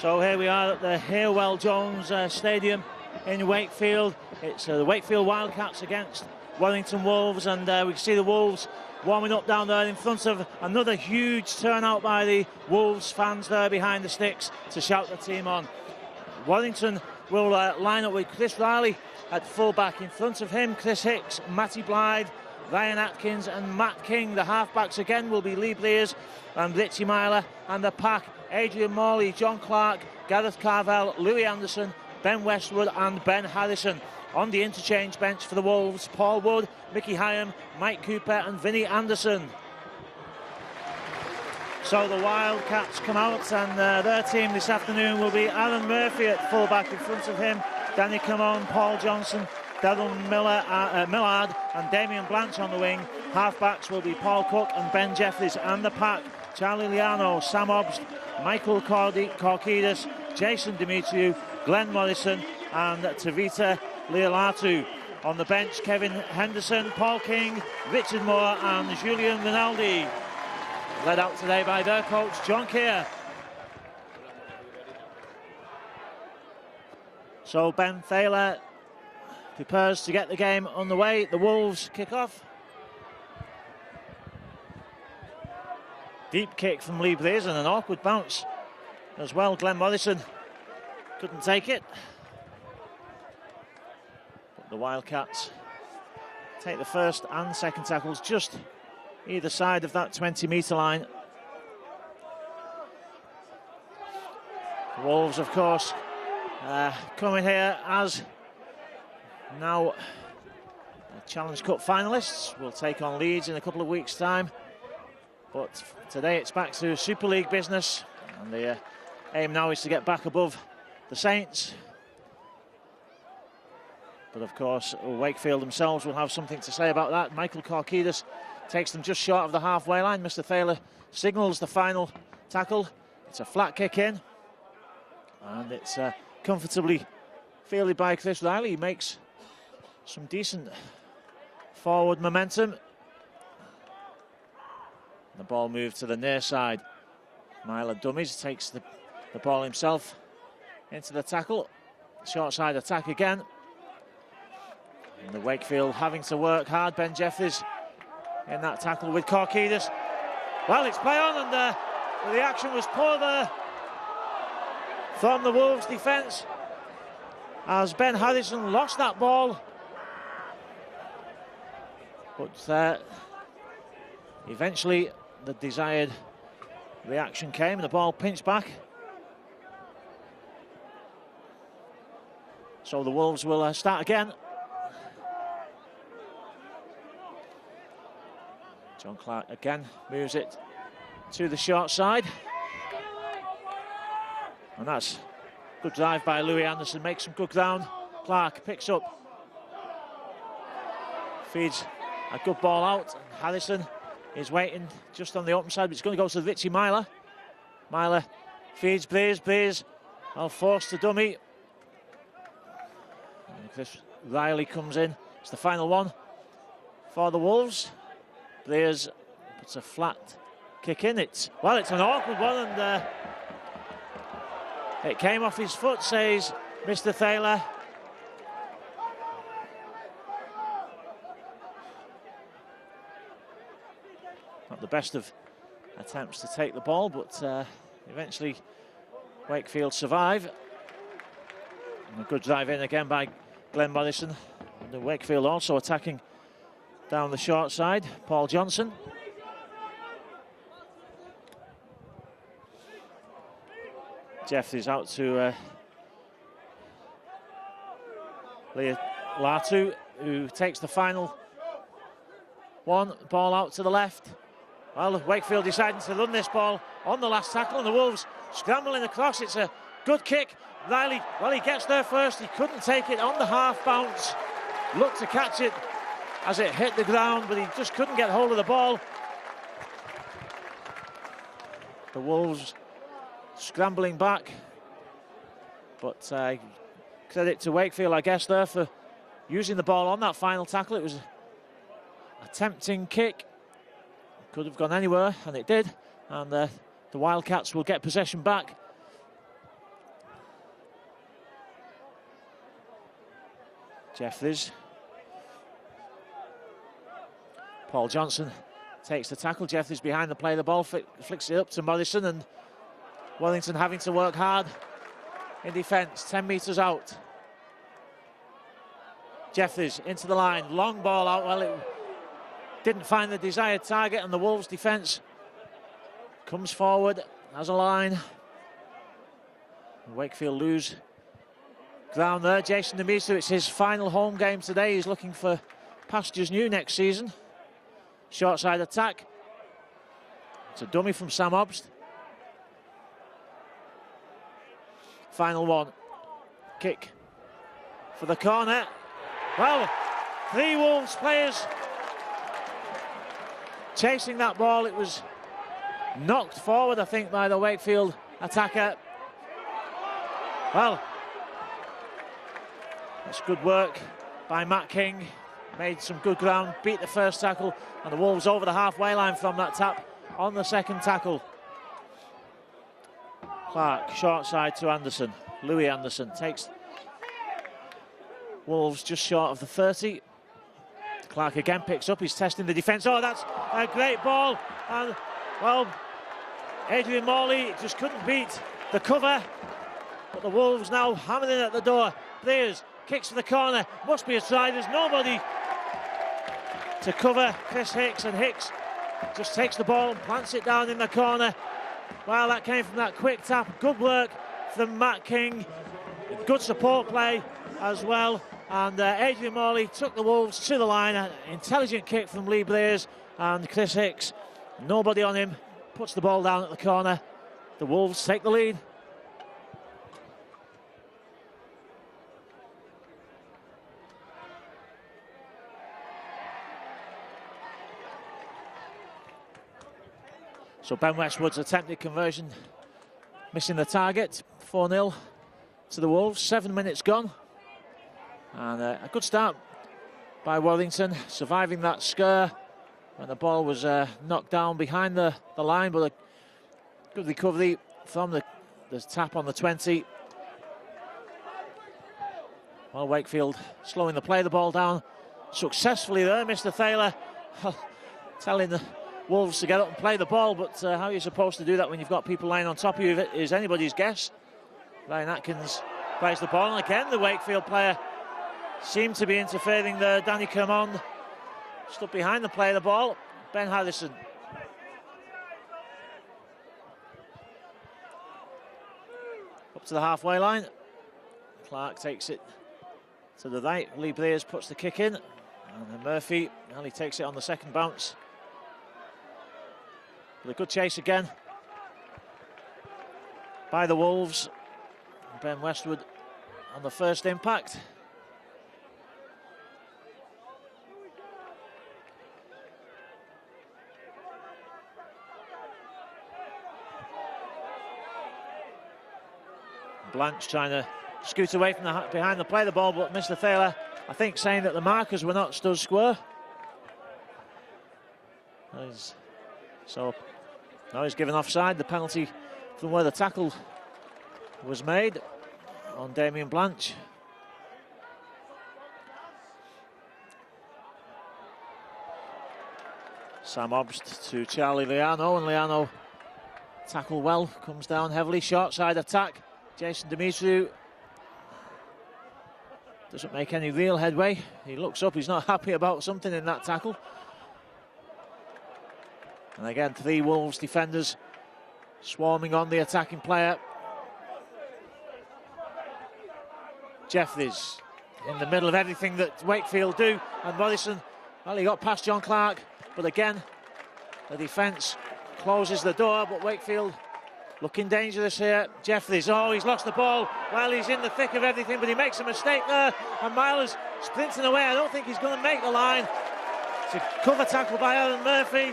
So here we are at the Harewell Jones Stadium in Wakefield. It's the Wakefield Wildcats against Warrington Wolves, and we can see the Wolves warming up down there in front of another huge turnout by the Wolves fans there behind the sticks to shout the team on. Warrington will line up with Chris Riley at full-back. In front of him, Chris Hicks, Matty Blythe, Ryan Atkins and Matt King. The half-backs again will be Lee Blears and Richie Myler, and the pack, Adrian Morley, John Clark, Gareth Carvell, Louis Anderson, Ben Westwood and Ben Harrison. On the interchange bench for the Wolves, Paul Wood, Mickey Hyam, Mike Cooper and Vinnie Anderson. So the Wildcats come out, and their team this afternoon will be Aaron Murphy at full-back. In front of him, Danny Camone, Paul Johnson, Darren Millard and Damien Blanche on the wing. Half-backs will be Paul Cook and Ben Jeffries, and the pack, Charlie Liano, Sam Obst, Michael Korkidis, Jason Demetriou, Glenn Morrison and Tavita Leolatu. On the bench, Kevin Henderson, Paul King, Richard Moore and Julian Rinaldi. Led out today by their coach, John Keir. So Ben Thaler prepares to get the game on the way. The Wolves kick off. Deep kick from Lee Blears and an awkward bounce as well. Glenn Morrison couldn't take it. But the Wildcats take the first and second tackles just either side of that 20-metre line. The Wolves, of course, coming here as now Challenge Cup finalists. Will take on Leeds in a couple of weeks' time. But today it's back to Super League business, and the aim now is to get back above the Saints. But of course, Wakefield themselves will have something to say about that. Michael Korkidis takes them just short of the halfway line. Mr. Thaler signals the final tackle. It's a flat kick in, and it's comfortably fielded by Chris Riley. He makes some decent forward momentum. The ball moved to the near side. Myler dummies, takes the ball himself into the tackle. Short side attack again. And the Wakefield having to work hard. Ben Jeffries in that tackle with Korkidis. Well, it's play on, and the reaction was poor there from the Wolves defence as Ben Harrison lost that ball. But eventually the desired reaction came and the ball pinched back. So the Wolves will start again. John Clark again moves it to the short side. And that's good drive by Louis Anderson, makes some good ground. Clark picks up, feeds a good ball out. Harrison is waiting just on the open side, but it's going to go to Richie Myler. Myler feeds Blears, forced to dummy. And Chris Riley comes in. It's the final one for the Wolves. Blears puts a flat kick in. It's an awkward one, and it came off his foot, says Mr. Thaler. Not the best of attempts to take the ball, but eventually Wakefield survive. And a good drive in again by Glenn Morrison. And the Wakefield also attacking down the short side. Paul Johnson. Jeffries out to Latu, who takes the final one. Ball out to the left. Well, Wakefield deciding to run this ball on the last tackle, and the Wolves scrambling across. It's a good kick. Riley, well, he gets there first. He couldn't take it on the half bounce. Looked to catch it as it hit the ground, but he just couldn't get hold of the ball. The Wolves scrambling back. But credit to Wakefield, I guess, there for using the ball on that final tackle. It was a tempting kick. Could have gone anywhere, and it did. And the Wildcats will get possession back Jeffries. Paul Johnson takes the tackle. Jeffries behind the play, the ball flicks it up to Morrison, and Wellington having to work hard in defence. 10 metres out. Jeffries into the line, long ball out. Well, it didn't find the desired target, and the Wolves defence comes forward as a line. Wakefield lose ground there. Jason Demetriou, it's his final home game today. He's looking for pastures new next season. Short side attack. It's a dummy from Sam Obst. Final one. Kick for the corner. Well, 3 Wolves players chasing that ball. It was knocked forward, I think, by the Wakefield attacker. Well, that's good work by Matt King. Made some good ground, beat the first tackle, and the Wolves over the halfway line from that tap on the second tackle. Clark, short side to Anderson. Louis Anderson takes Wolves just short of the 30. Clark again picks up, he's testing the defence. Oh, that's a great ball. And, well, Adrian Morley just couldn't beat the cover. But the Wolves now hammering at the door. Briers kicks for the corner. Must be a try. There's nobody to cover Chris Hicks, and Hicks just takes the ball and plants it down in the corner. Well, that came from that quick tap. Good work from Matt King. Good support play as well. And Adrian Morley took the Wolves to the line. An intelligent kick from Lee Briers, and Chris Hicks, nobody on him, puts the ball down at the corner. The Wolves take the lead. So Ben Westwood's attempted conversion, missing the target. 4-0 to the Wolves, 7 minutes gone. And a good start by Warrington, surviving that scare when the ball was knocked down behind the line, but a good recovery from the tap on the 20. Well, Wakefield slowing the play, the ball down successfully there. Mr. Thaler telling the Wolves to get up and play the ball, but how are you supposed to do that when you've got people lying on top of you is anybody's guess. Ryan Atkins plays the ball, and again the Wakefield player seemed to be interfering there. Danny Kermond stood behind the play of the ball. Ben Harrison. Up to the halfway line. Clark takes it to the right. Lee Briers puts the kick in. And then Murphy, well, he takes it on the second bounce. But a good chase again by the Wolves. Ben Westwood on the first impact. Blanche trying to scoot away from behind the play of the ball, but Mr. Thaler, I think, saying that the markers were not stood square. So now he's given offside, the penalty from where the tackle was made on Damien Blanche. Sam Obst to Charlie Liano, and Liano tackle well, comes down heavily, short side attack. Jason Demetriou doesn't make any real headway. He looks up, he's not happy about something in that tackle. And again, 3 Wolves defenders swarming on the attacking player. Jeffries in the middle of everything that Wakefield do, and Morrison, well, he got past John Clark, but again, the defence closes the door, but Wakefield looking dangerous here. Jeffries, oh, he's lost the ball. Well, he's in the thick of everything, but he makes a mistake there, and Myler's sprinting away. I don't think he's going to make the line. It's a cover tackle by Aaron Murphy.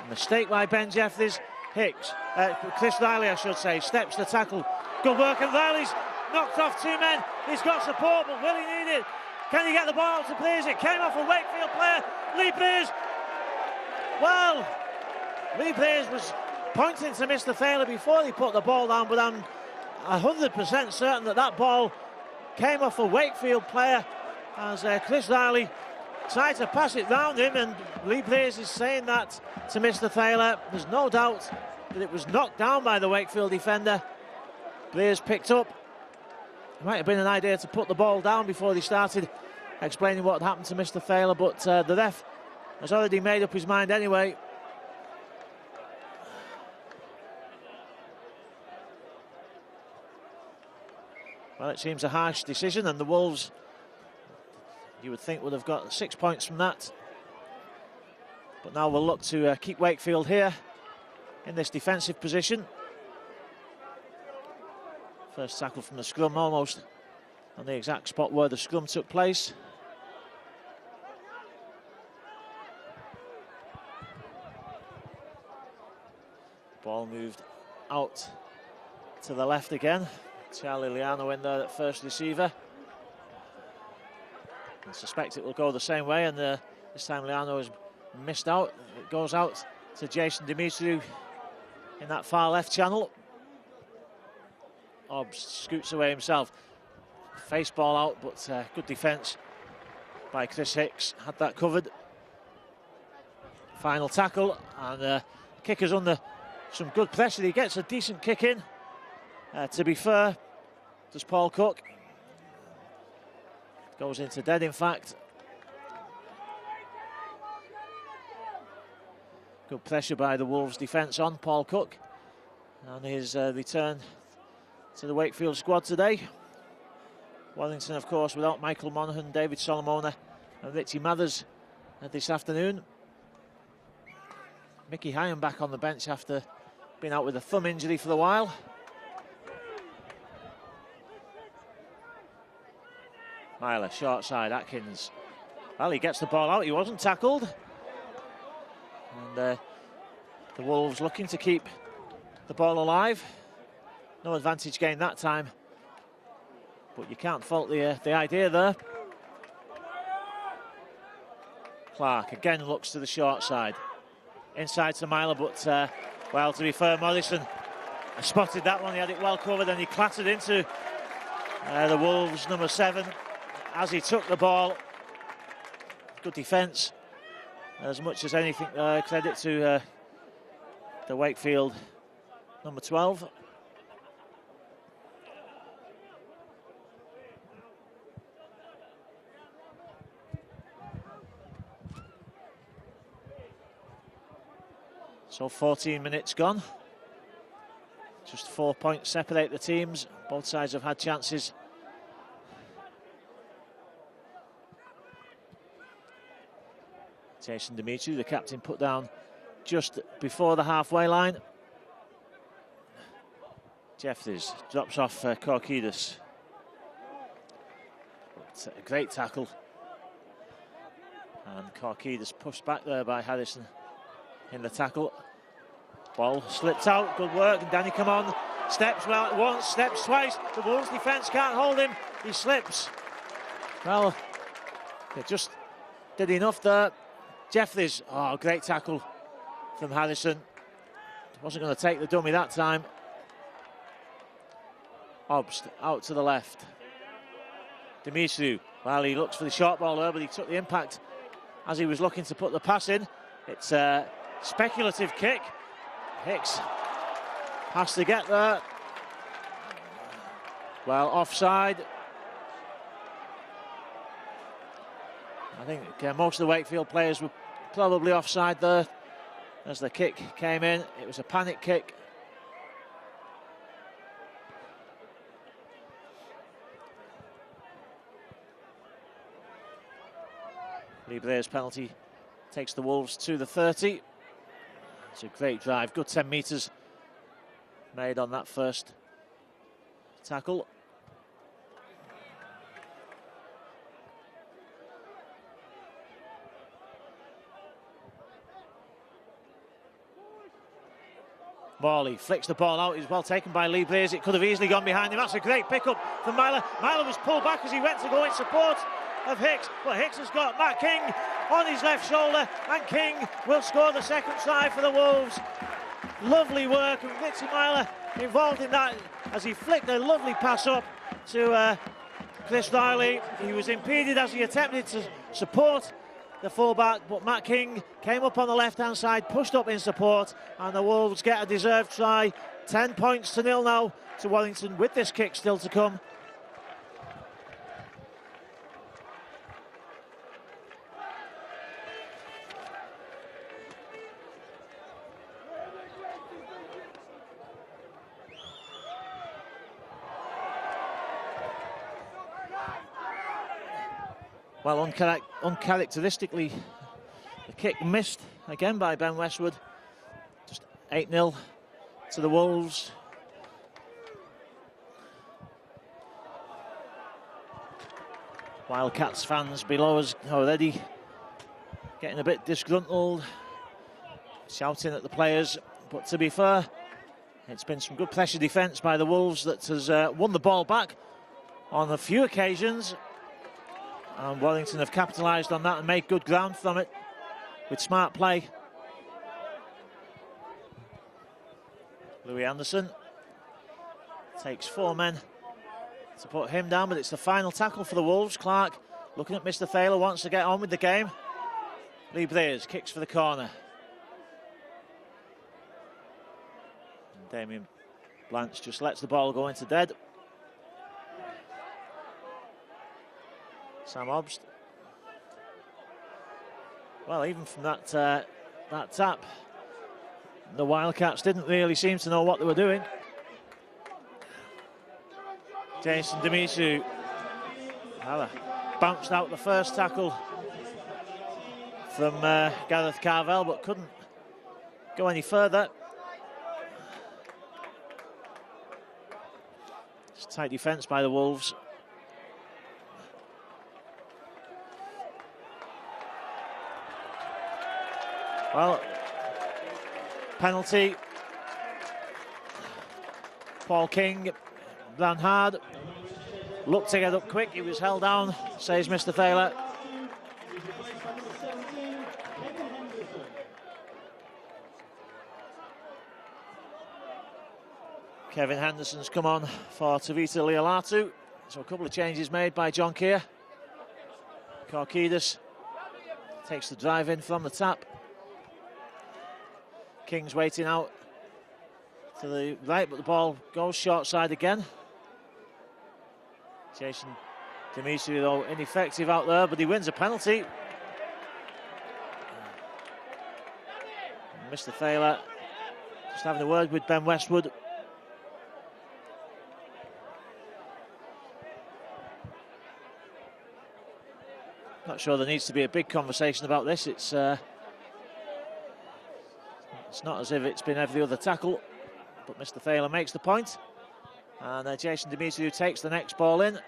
Mistake by Ben Jeffries. Chris Riley, I should say, steps the tackle. Good work, and Riley's knocked off 2 men. He's got support, but will he need it? Can he get the ball out to Briers? It came off a Wakefield player. Lee Briers. Well, Lee Briers was pointing to Mr. Thaler before he put the ball down, but I'm 100% certain that ball came off a Wakefield player as Chris Riley tried to pass it round him, and Lee Blaze is saying that to Mr. Thaler. There's no doubt that it was knocked down by the Wakefield defender. Blaze picked up. It might have been an idea to put the ball down before they started explaining what had happened to Mr. Thaler, but the ref has already made up his mind anyway. Well, it seems a harsh decision, and the Wolves, you would think, would have got 6 points from that. But now we'll look to keep Wakefield here in this defensive position. First tackle from the scrum, almost on the exact spot where the scrum took place. Ball moved out to the left again. Charlie Liano in there at first receiver. I suspect it will go the same way, and this time Liano has missed out. It goes out to Jason Dimitriou in that far left channel. Obbs scoots away himself. Face ball out, but good defence by Chris Hicks. Had that covered. Final tackle, and kicker's under some good pressure. He gets a decent kick in. To be fair, does Paul Cook. Goes into dead, in fact. Good pressure by the Wolves defence on Paul Cook. And his return to the Wakefield squad today. Warrington, of course, without Michael Monaghan, David Solomona and Richie Mathers this afternoon. Mickey Hyam back on the bench after being out with a thumb injury for a while. Myler, short side, Atkins. Well, he gets the ball out, he wasn't tackled. And the Wolves looking to keep the ball alive. No advantage gained that time. But you can't fault the idea there. Clark again looks to the short side. Inside to Myler, but well, to be fair, Morrison spotted that one. He had it well covered, and he clattered into the Wolves' number 7 as he took the ball. Good defence, as much as anything. Credit to the Wakefield number 12. So 14 minutes gone. Just 4 points separate the teams. Both sides have had chances. Jason Dimitriou, the captain, put down just before the halfway line. Jeffries drops off Korkidis. But a great tackle. And Korkidis pushed back there by Harrison in the tackle. Ball slipped out, good work, and Danny come on. Steps well once, steps twice. The Wolves defence can't hold him. He slips. Well, they just did enough there. Jeffries, oh, great tackle from Harrison. Wasn't going to take the dummy that time. Obst out to the left. Dimitriou, well, he looks for the short ball there, but he took the impact as he was looking to put the pass in. It's a speculative kick. Hicks has to get there. Well, offside. I think most of the Wakefield players were probably offside there as the kick came in. It was a panic kick. Lee Blair's penalty takes the Wolves to the 30. It's a great drive, good 10 metres made on that first tackle. Morley flicks the ball out. He's well taken by Lee Blaze. It could have easily gone behind him. That's a great pickup from Myler. Myler was pulled back as he went to go in support of Hicks, but Hicks has got Matt King on his left shoulder, and King will score the second try for the Wolves. Lovely work, and Richie Myler involved in that as he flicked a lovely pass up to Chris Riley. He was impeded as he attempted to support the fullback, but Matt King came up on the left-hand side, pushed up in support, and the Wolves get a deserved try. 10 points to 0 now to Warrington, with this kick still to come. Well, uncharacteristically, the kick missed again by Ben Westwood. Just 8-0 to the Wolves. Wildcats fans below us already getting a bit disgruntled, shouting at the players. But to be fair, it's been some good pressure defence by the Wolves that has won the ball back on a few occasions. And Warrington have capitalised on that and made good ground from it with smart play. Louis Anderson takes 4 men to put him down, but it's the final tackle for the Wolves. Clark looking at Mr. Thaler, wants to get on with the game. Lee Breers kicks for the corner. And Damien Blanche just lets the ball go into dead. Sam Obst. Well, even from that tap, the Wildcats didn't really seem to know what they were doing. Jason Demetriou bounced out the first tackle from Gareth Carvel, but couldn't go any further. It's tight defence by the Wolves. Well, penalty. Paul King ran hard, looked to get up quick. He was held down, says Mr. Thaler. Kevin Henderson's come on for Tavita Leolatu. So a couple of changes made by John Keir. Korkidis takes the drive in from the tap. King's waiting out to the right, but the ball goes short side again. Jason Demetriou, though, ineffective out there, but he wins a penalty. And Mr. Thaler just having a word with Ben Westwood. Not sure there needs to be a big conversation about this. It's not as if it's been every other tackle, but Mr. Thaler makes the point. And Jason Demetriou takes the next ball in.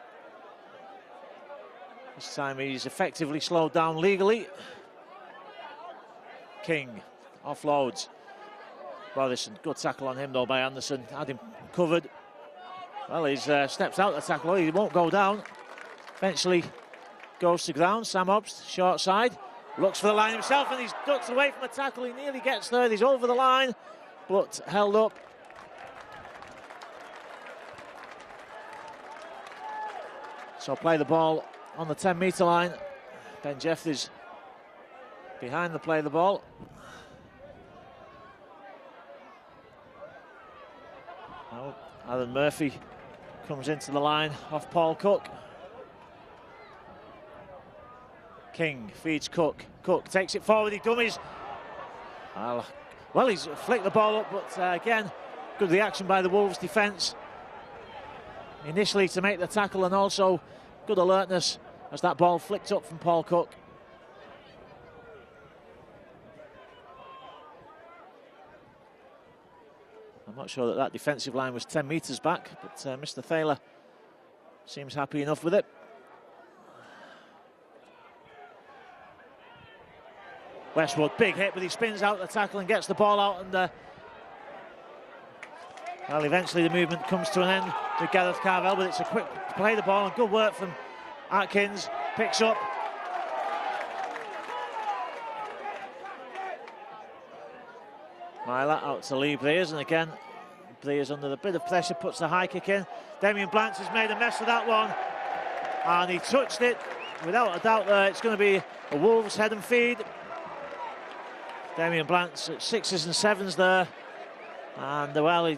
This time he's effectively slowed down legally. King offloads. Morrison, good tackle on him though by Anderson. Had him covered. Well, he's steps out the tackle. He won't go down. Eventually goes to ground. Sam Obst, short side. Looks for the line himself and he's ducked away from a tackle. He nearly gets there. He's over the line, but held up. So play the ball on the 10-metre line. Ben Jeffries behind the play the ball. Now Aaron Murphy comes into the line off Paul Cook. King feeds Cook. Cook takes it forward, he dummies. Well, he's flicked the ball up, but again, good reaction by the Wolves defence. Initially to make the tackle and also good alertness as that ball flicked up from Paul Cook. I'm not sure that defensive line was 10 metres back, but Mr. Thaler seems happy enough with it. Westwood, big hit, but he spins out the tackle and gets the ball out. And well, eventually the movement comes to an end with Gareth Carvel, but it's a quick play the ball and good work from Atkins. Picks up. Myla out to Lee Breers, and again, Breers under a bit of pressure, puts the high kick in. Damien Blanche has made a mess of that one. and he touched it. Without a doubt there, it's going to be a Wolves head and feed. Damien Blant's at 6s and 7s there. And well,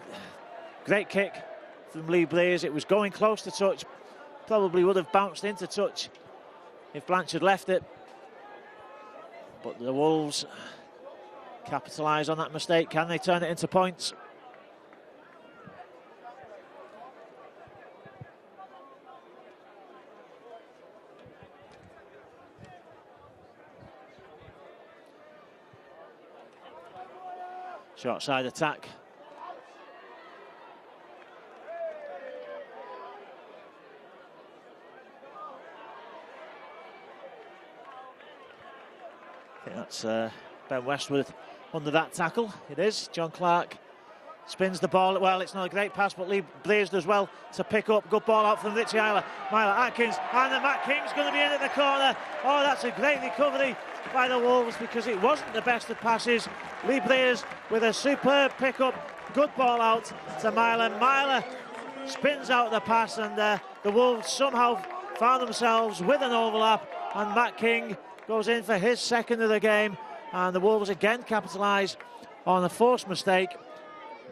great kick from Lee Blaze. It was going close to touch. Probably would have bounced into touch if Blanchard left it. But the Wolves capitalise on that mistake. Can they turn it into points? Short side attack. I think that's Ben Westwood under that tackle. It is. John Clark spins the ball. Well, it's not a great pass, but Lee Blaze does well to pick up. Good ball out from Richie Myler Atkins, and then Matt King's going to be in at the corner. Oh, that's a great recovery by the Wolves, because it wasn't the best of passes. Lee Blaze with a superb pick-up. Good ball out to Myler. Myler spins out the pass, and the Wolves somehow found themselves with an overlap, and Matt King goes in for his second of the game, and the Wolves again capitalise on a forced mistake.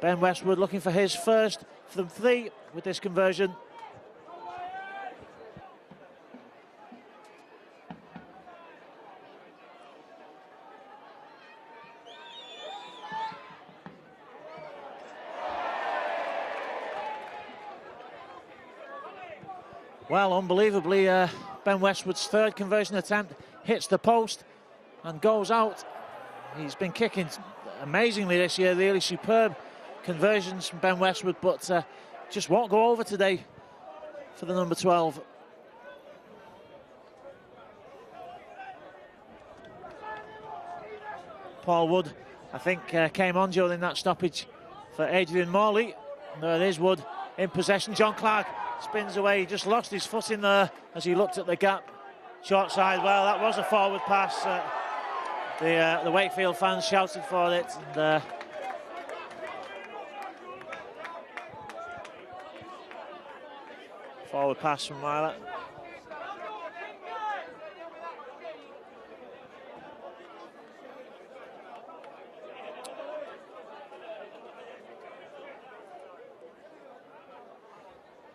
Ben Westwood looking for his first from 3 with this conversion. Well, unbelievably, Ben Westwood's third conversion attempt hits the post and goes out. He's been kicking amazingly this year, really superb conversions from Ben Westwood, but just won't go over today for the number 12. Paul Wood, I think, came on during that stoppage for Adrian Morley. There it is, Wood in possession. John Clark spins away. He just lost his foot in there as he looked at the gap. Short side. Well, that was a forward pass. The Wakefield fans shouted for it, and forward pass from Myler.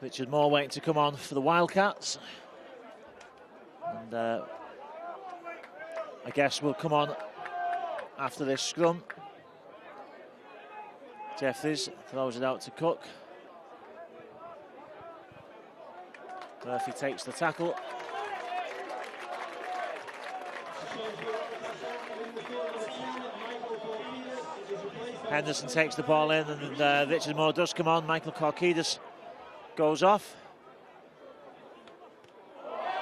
Richard Moore waiting to come on for the Wildcats. And I guess will come on after this scrum. Jeffries throws it out to Cook. Murphy takes the tackle. Henderson takes the ball in, and Richard Moore does come on. Michael Korkidis goes off.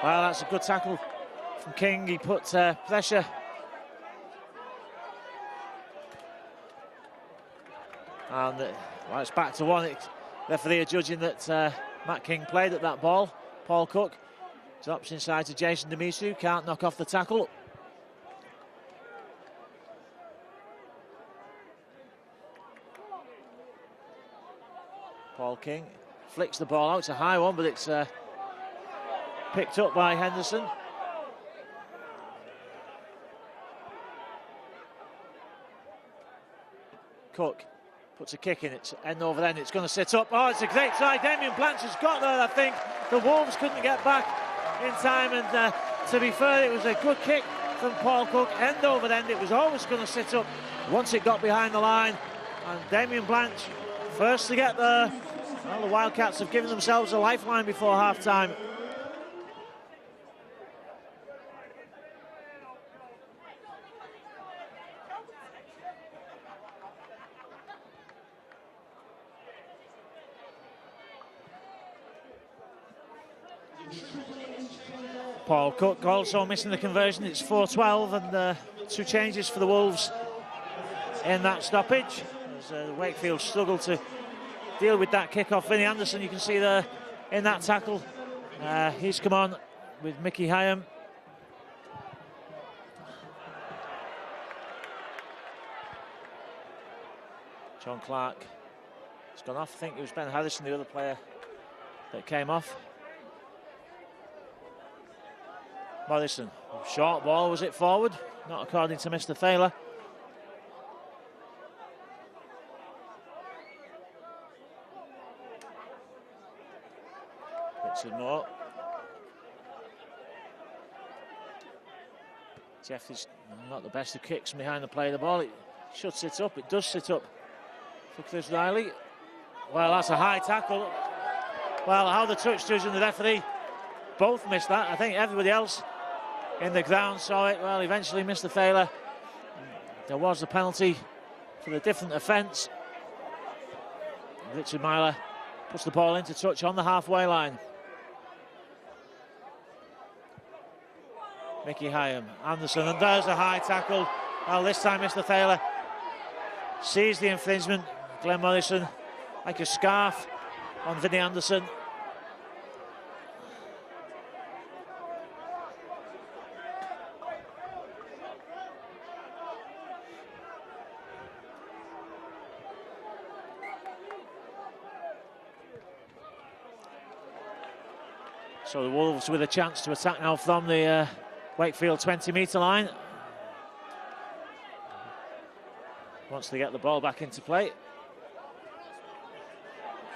Well, that's a good tackle from King. He put pressure. And well, it's back to 1. Referee are judging that Matt King played at that ball. Paul Cook drops inside to Jason Demetriou. Can't knock off the tackle. Paul King flicks the ball out. It's a high one, but it's picked up by Henderson. Cook puts a kick in. It's end over end. It's going to sit up. Oh, it's a great try. Damien Blanchard's got there, I think. The Wolves couldn't get back in time, and to be fair, it was a good kick from Paul Cook. End over end. It was always going to sit up once it got behind the line. And Damien Blanch, first to get there. Well, the Wildcats have given themselves a lifeline before half-time. Paul Cook also missing the conversion. It's 4-12, and 2 changes for the Wolves in that stoppage. As Wakefield struggled to deal with that kick-off. Vinnie Anderson, you can see there in that tackle. He's come on with Mickey Hyam. John Clark has gone off. I think it was Ben Harrison, the other player that came off. Morrison, short ball, was it forward? Not according to Mr. Thaler. Richard Moore. Jeffries not the best of kicks behind the play of the ball. It should sit up. It does sit up for Chris Riley. Well, that's a high tackle. Well, how the touch judge and the referee both missed that. I think everybody else in the ground saw it. Well, eventually Mr. Thaler. There was a penalty for a different offence. Richard Myler puts the ball into touch on the halfway line. Mickey Hyam, Anderson, and there's a high tackle. Well, this time Mr. Thaler sees the infringement. Glenn Morrison, like a scarf on Vinnie Anderson. So the Wolves with a chance to attack now from the Wakefield 20-metre line. Once they get the ball back into play.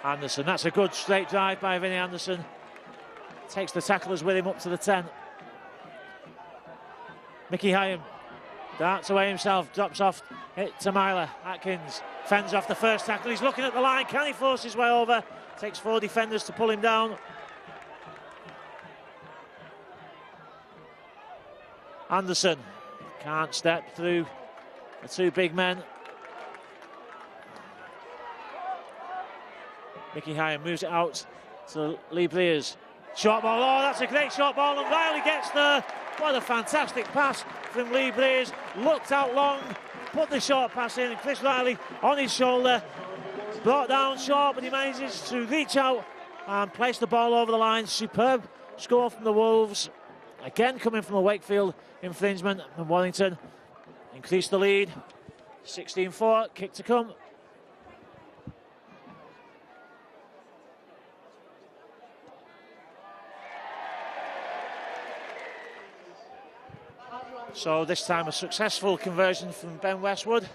Anderson, that's a good straight drive by Vinnie Anderson. Takes the tacklers with him up to the 10. Mickey Hyam darts away himself, drops off it to Myler. Atkins fends off the first tackle. He's looking at the line. Can he force his way over? Takes 4 defenders to pull him down. Anderson can't step through the 2 big men. Mickey Hyam moves it out to Lee Breers. Short ball, oh, that's a great short ball, and Riley gets there. What a fantastic pass from Lee Breers. Looked out long, put the short pass in, and Chris Riley on his shoulder. Brought down short, but he manages to reach out and place the ball over the line. Superb score from the Wolves. Again coming from a Wakefield infringement, and Warrington increased the lead. 16-4, kick to come. So this time a successful conversion from Ben Westwood.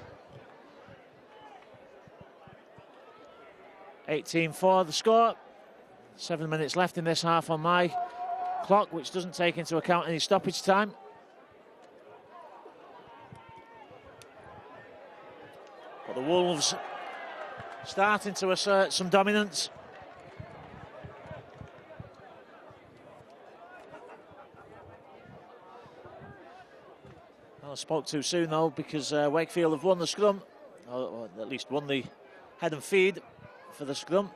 18-4 the score. 7 minutes left in this half on my clock, which doesn't take into account any stoppage time. But the Wolves starting to assert some dominance. Well, I spoke too soon though, because Wakefield have won the scrum, or at least won the head and feed for the scrum.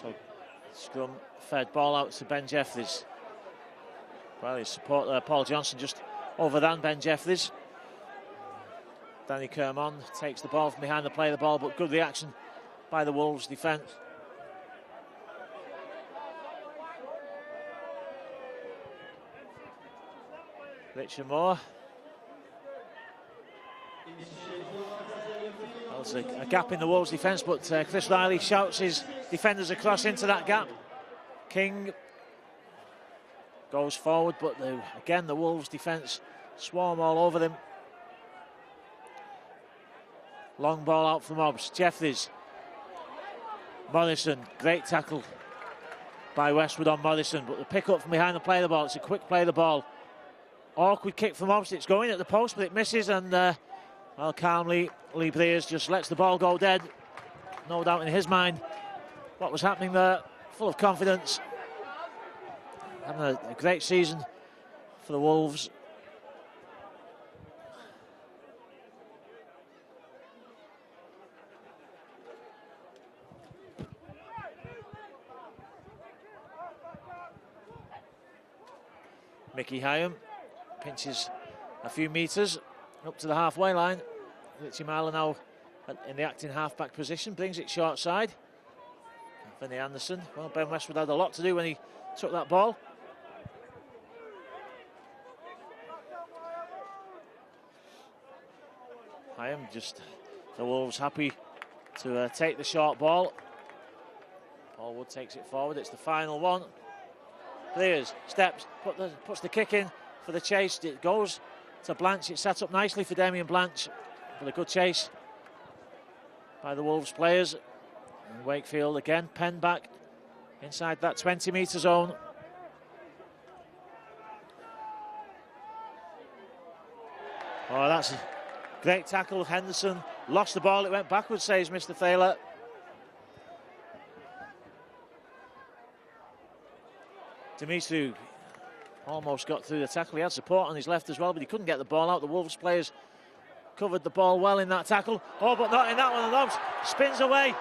So scrum fed ball out to Ben Jeffries. Well, his support Paul Johnson just overran Ben Jeffries. Danny Kermon takes the ball from behind the play of the ball, but good reaction by the Wolves defence. Richard Moore. Well, there's a gap in the Wolves defence, but Chris Riley shouts his defenders across into that gap. King goes forward, but again the Wolves defence swarm all over them. Long ball out from Hobbs. Jeffries. Morrison, great tackle by Westwood on Morrison, but the pick up from behind the play of the ball. It's a quick play of the ball. Awkward kick from Hobbs. It's going at the post, but it misses, and well, calmly Lee Breers just lets the ball go dead. No doubt in his mind what was happening there. Full of confidence. Having a great season for the Wolves. Mickey Hyam pinches a few metres up to the halfway line. Richie Myler now in the acting half-back position, brings it short side. Vinnie Anderson. Well, Ben Westwood had a lot to do when he took that ball. I am just the Wolves happy to take the short ball. Paul Wood takes it forward. It's the final one. Clears, steps, puts the kick in for the chase. It goes to Blanche. It's set up nicely for Damien Blanche. But a good chase by the Wolves players. And Wakefield again, pen back inside that 20-metre zone. Oh, that's a great tackle. Henderson lost the ball. It went backwards, says Mr. Thaler. Dimitru almost got through the tackle. He had support on his left as well, but he couldn't get the ball out. The Wolves players covered the ball well in that tackle. Oh, but not in that one. And spins away.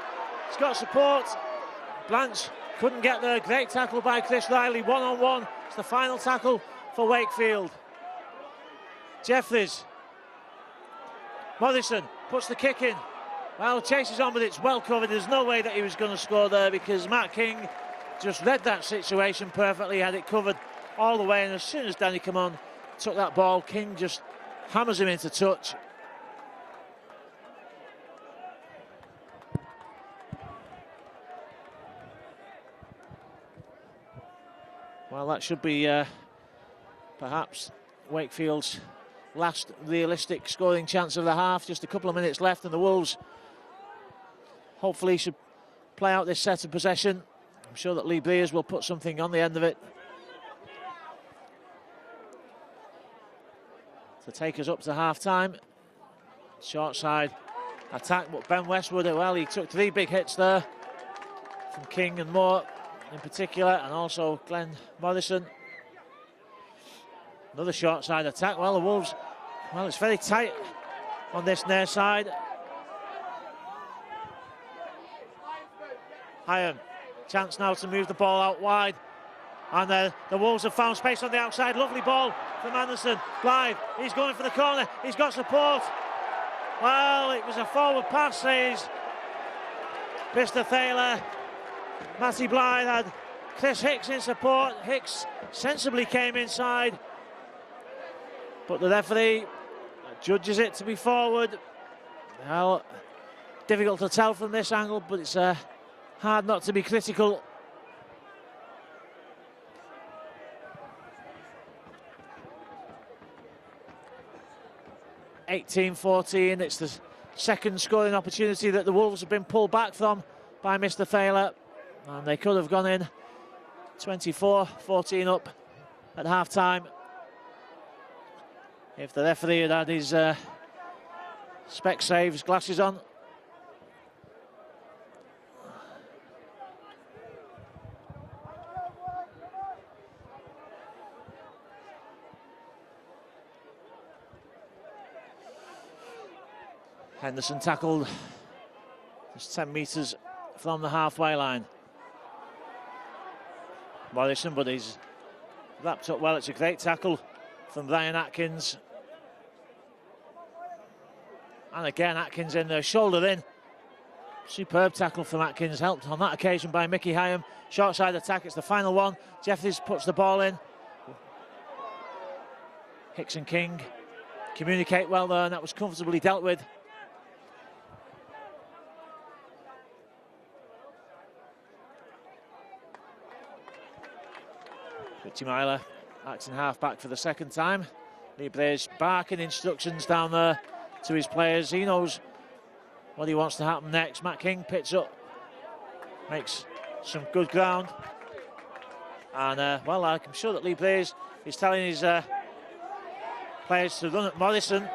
He's got support. Blanche couldn't get there. Great tackle by Chris Riley. One-on-one. It's the final tackle for Wakefield. Jeffries. Morrison puts the kick in. Well, chases on, but it's well covered. There's no way that he was going to score there because Matt King just read that situation perfectly, had it covered all the way, and as soon as Danny Camon took that ball, King just hammers him into touch. Well, that should be perhaps Wakefield's last realistic scoring chance of the half. Just a couple of minutes left, and the Wolves hopefully should play out this set of possession. I'm sure that Lee Breers will put something on the end of it to take us up to half-time. Short side attack, but Ben Westwood, well, he took 3 big hits there from King and Moore in particular, and also Glenn Morrison. Another short side attack. Well, the Wolves, well, it's very tight on this near side. Hyam, chance now to move the ball out wide. And the Wolves have found space on the outside. Lovely ball from Anderson. Blythe, he's going for the corner. He's got support. Well, it was a forward pass, says Mr. Thaler. Matty Blythe had Chris Hicks in support. Hicks sensibly came inside, but the referee judges it to be forward. Well, difficult to tell from this angle, but it's hard not to be critical. (18-14). It's the second scoring opportunity that the Wolves have been pulled back from by Mr. Thaler, and they could have gone in 24-14 up at half-time if the referee had had his spec saves glasses on. Henderson tackled just 10 metres from the halfway line. Morrison, but he's wrapped up well. It's a great tackle from Brian Atkins. And again, Atkins in there, shoulder in. Superb tackle from Atkins, helped on that occasion by Mickey Hyam. Short side attack, it's the final one. Jeffries puts the ball in. Hicks and King communicate well there, and that was comfortably dealt with. Richie Myler acting half-back for the second time. Lee Breers barking instructions down there to his players. He knows what he wants to happen next. Matt King picks up, makes some good ground. And, well, I'm sure that Lee Breers is telling his players to run at Morrison,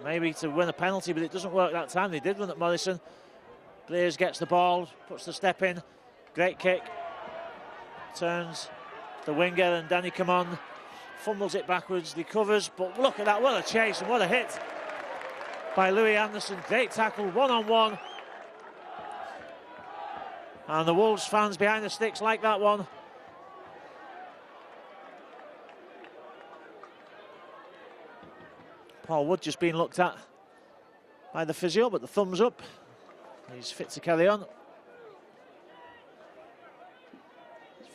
maybe to win a penalty, but it doesn't work that time. They did run at Morrison. Breers gets the ball, puts the step in. Great kick. Turns the winger, and Danny Camon fumbles it backwards, recovers, but look at that, what a chase and what a hit by Louis Anderson. Great tackle, one-on-one. And the Wolves fans behind the sticks like that one. Paul Wood just being looked at by the physio, but the thumbs up. He's fit to carry on.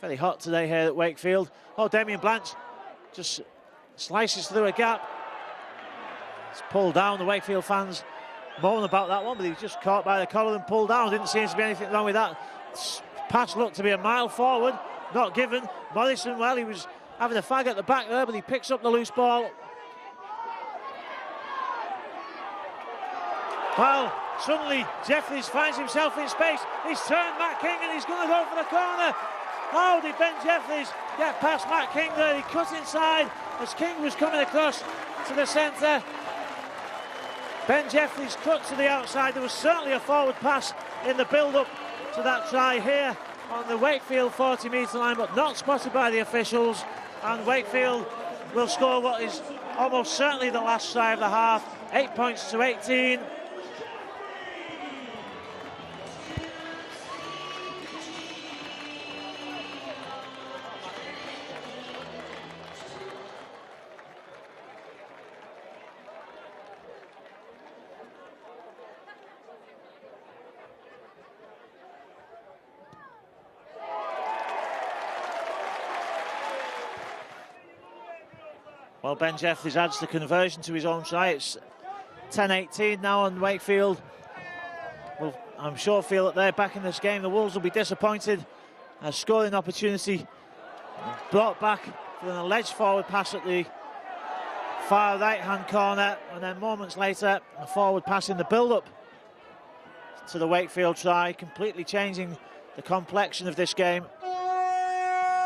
Very hot today here at Wakefield. Oh, Damien Blanche just slices through a gap. It's pulled down. The Wakefield fans moan about that one, but he's just caught by the collar and pulled down. Didn't seem to be anything wrong with that. Pass looked to be a mile forward, not given. Morrison, well, he was having a fag at the back there, but he picks up the loose ball. Well, suddenly Jeffries finds himself in space. He's turned Matt King and he's going to go for the corner. How did Ben Jeffries get past Matt King there? He cut inside as King was coming across to the centre. Ben Jeffries cut to the outside. There was certainly a forward pass in the build-up to that try here on the Wakefield 40-metre line, but not spotted by the officials. And Wakefield will score what is almost certainly the last try of the half. 8 points to 18. Well, Ben Jeffries adds the conversion to his own try. It's 10-18 now, and Wakefield will, I'm sure, feel that they're back in this game. The Wolves will be disappointed. A scoring opportunity brought back for an alleged forward pass at the far right-hand corner, and then moments later, a forward pass in the build-up to the Wakefield try, completely changing the complexion of this game.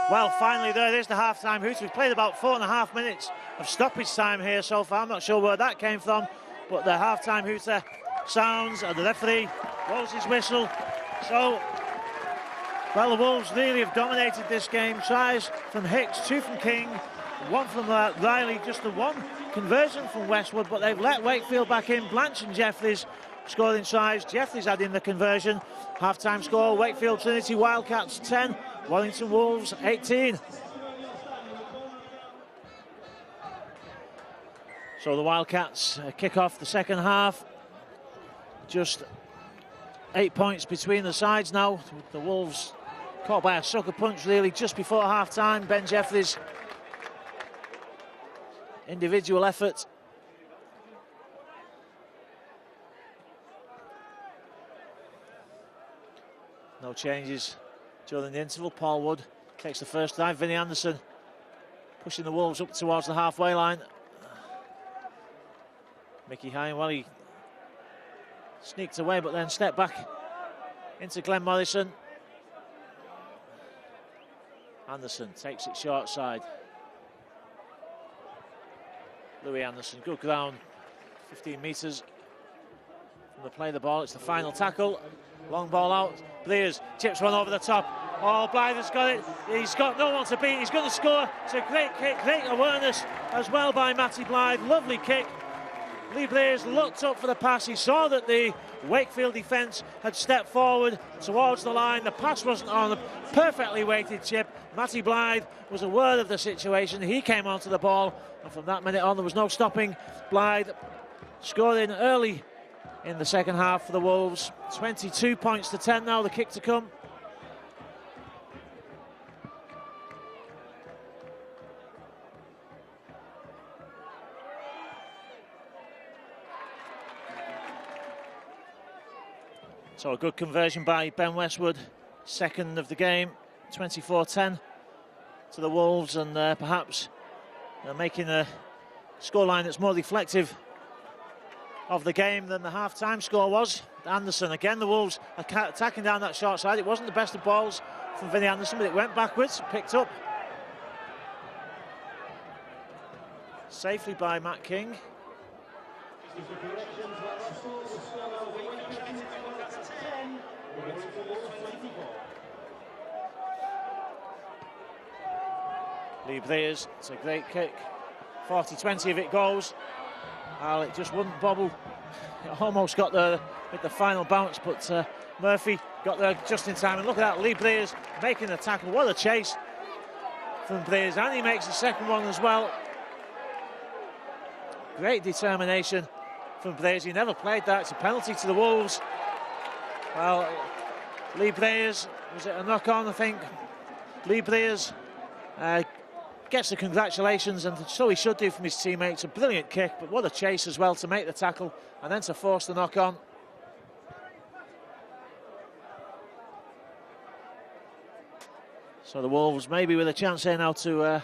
Well, finally there is the half-time hooter. We've played about 4.5 minutes of stoppage time here so far. I'm not sure where that came from, but the half-time hooter sounds and the referee blows his whistle. So, well, the Wolves really have dominated this game. Tries from Hicks, 2 from King, 1 from Riley, just the 1 conversion from Westwood, but they've let Wakefield back in. Blanche and Jeffries scoring tries. Jeffries adding the conversion. Half-time score, Wakefield Trinity Wildcats 10, Warrington Wolves 18. So the Wildcats kick off the second half. Just 8 points between the sides now. The Wolves caught by a sucker punch really just before half-time. Ben Jeffries' individual effort. No changes during the interval. Paul Wood takes the first dive. Vinnie Anderson pushing the Wolves up towards the halfway line. Mickey Hine, well, he sneaked away but then stepped back into Glenn Morrison. Anderson takes it short side. Louis Anderson, good ground, 15 metres from the play of the ball. It's the final tackle. Long ball out. Blears chips one over the top. Oh, Blythe has got it. He's got no one to beat. He's going to score. It's a great kick, great awareness as well by Matty Blythe. Lovely kick. Lee Blears looked up for the pass. He saw that the Wakefield defence had stepped forward towards the line. The pass wasn't on. A perfectly weighted chip. Matty Blythe was aware of the situation. He came onto the ball, and from that minute on, there was no stopping Blythe scoring early in the second half for the Wolves. 22 points to 10 now, the kick to come. So a good conversion by Ben Westwood, second of the game, 24-10 to the Wolves, and perhaps making a scoreline that's more reflective of the game than the half-time score was. Anderson again, the Wolves attacking down that short side. It wasn't the best of balls from Vinnie Anderson, but it went backwards, picked up safely by Matt King. Lee Blears, it's a great kick. 40-20 if it goes. Well, it just wouldn't bobble. It almost got there with the final bounce, but Murphy got there just in time. And look at that, Lee Blears making the tackle. What a chase from Blears, and he makes the second one as well. Great determination from Blears. He never played that. It's a penalty to the Wolves. Well, Lee Blears, was it a knock-on, I think? Lee Breers gets the congratulations, and so he should do from his teammates. A brilliant kick, but what a chase as well to make the tackle and then to force the knock on. So the Wolves maybe with a chance here now to,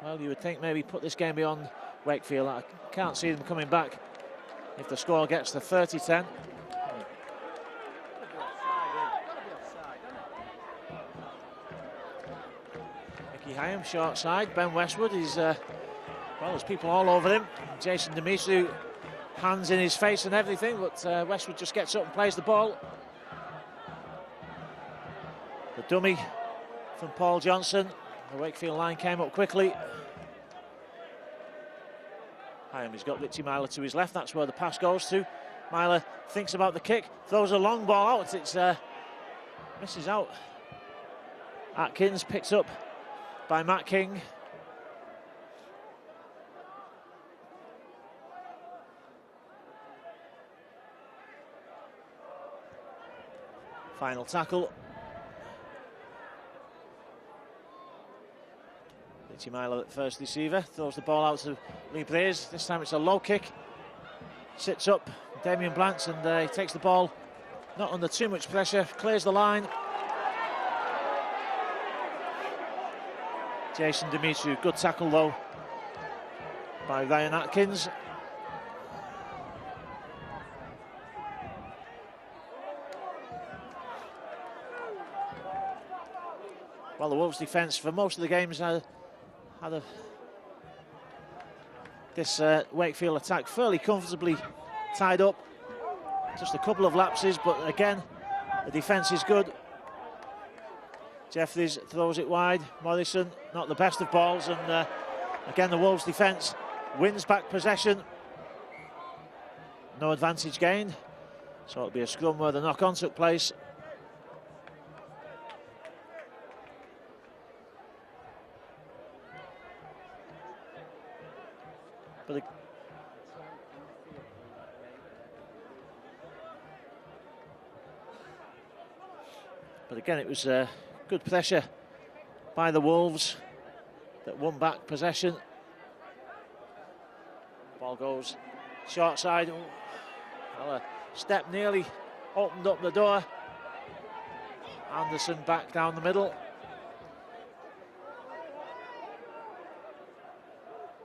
well, you would think maybe put this game beyond Wakefield. I can't see them coming back if the score gets to 30-10. Hyam, short side. Ben Westwood is, well, there's people all over him. Jason Demetriou, hands in his face and everything, but Westwood just gets up and plays the ball. The dummy from Paul Johnson. The Wakefield line came up quickly. Hyam, he's got Richie Myler to his left. That's where the pass goes to. Myler thinks about the kick, throws a long ball out. It's misses out. Atkins picks up by Matt King. Final tackle. Richie Myler at first receiver, throws the ball out to Lee Breers. This time it's a low kick. Sits up Damien Blantz, and he takes the ball not under too much pressure, clears the line. Jason Demetriou, good tackle though by Ryan Atkins. Well, the Wolves' defence for most of the games had this Wakefield attack fairly comfortably tied up. Just a couple of lapses, but again, the defence is good. Jeffries throws it wide. Morrison, not the best of balls, and again the Wolves' defence wins back possession. No advantage gained, so it'll be a scrum where the knock-on took place. But again, it was good pressure by the Wolves that won back possession. Ball goes short side. Well, a step nearly opened up the door. Anderson back down the middle.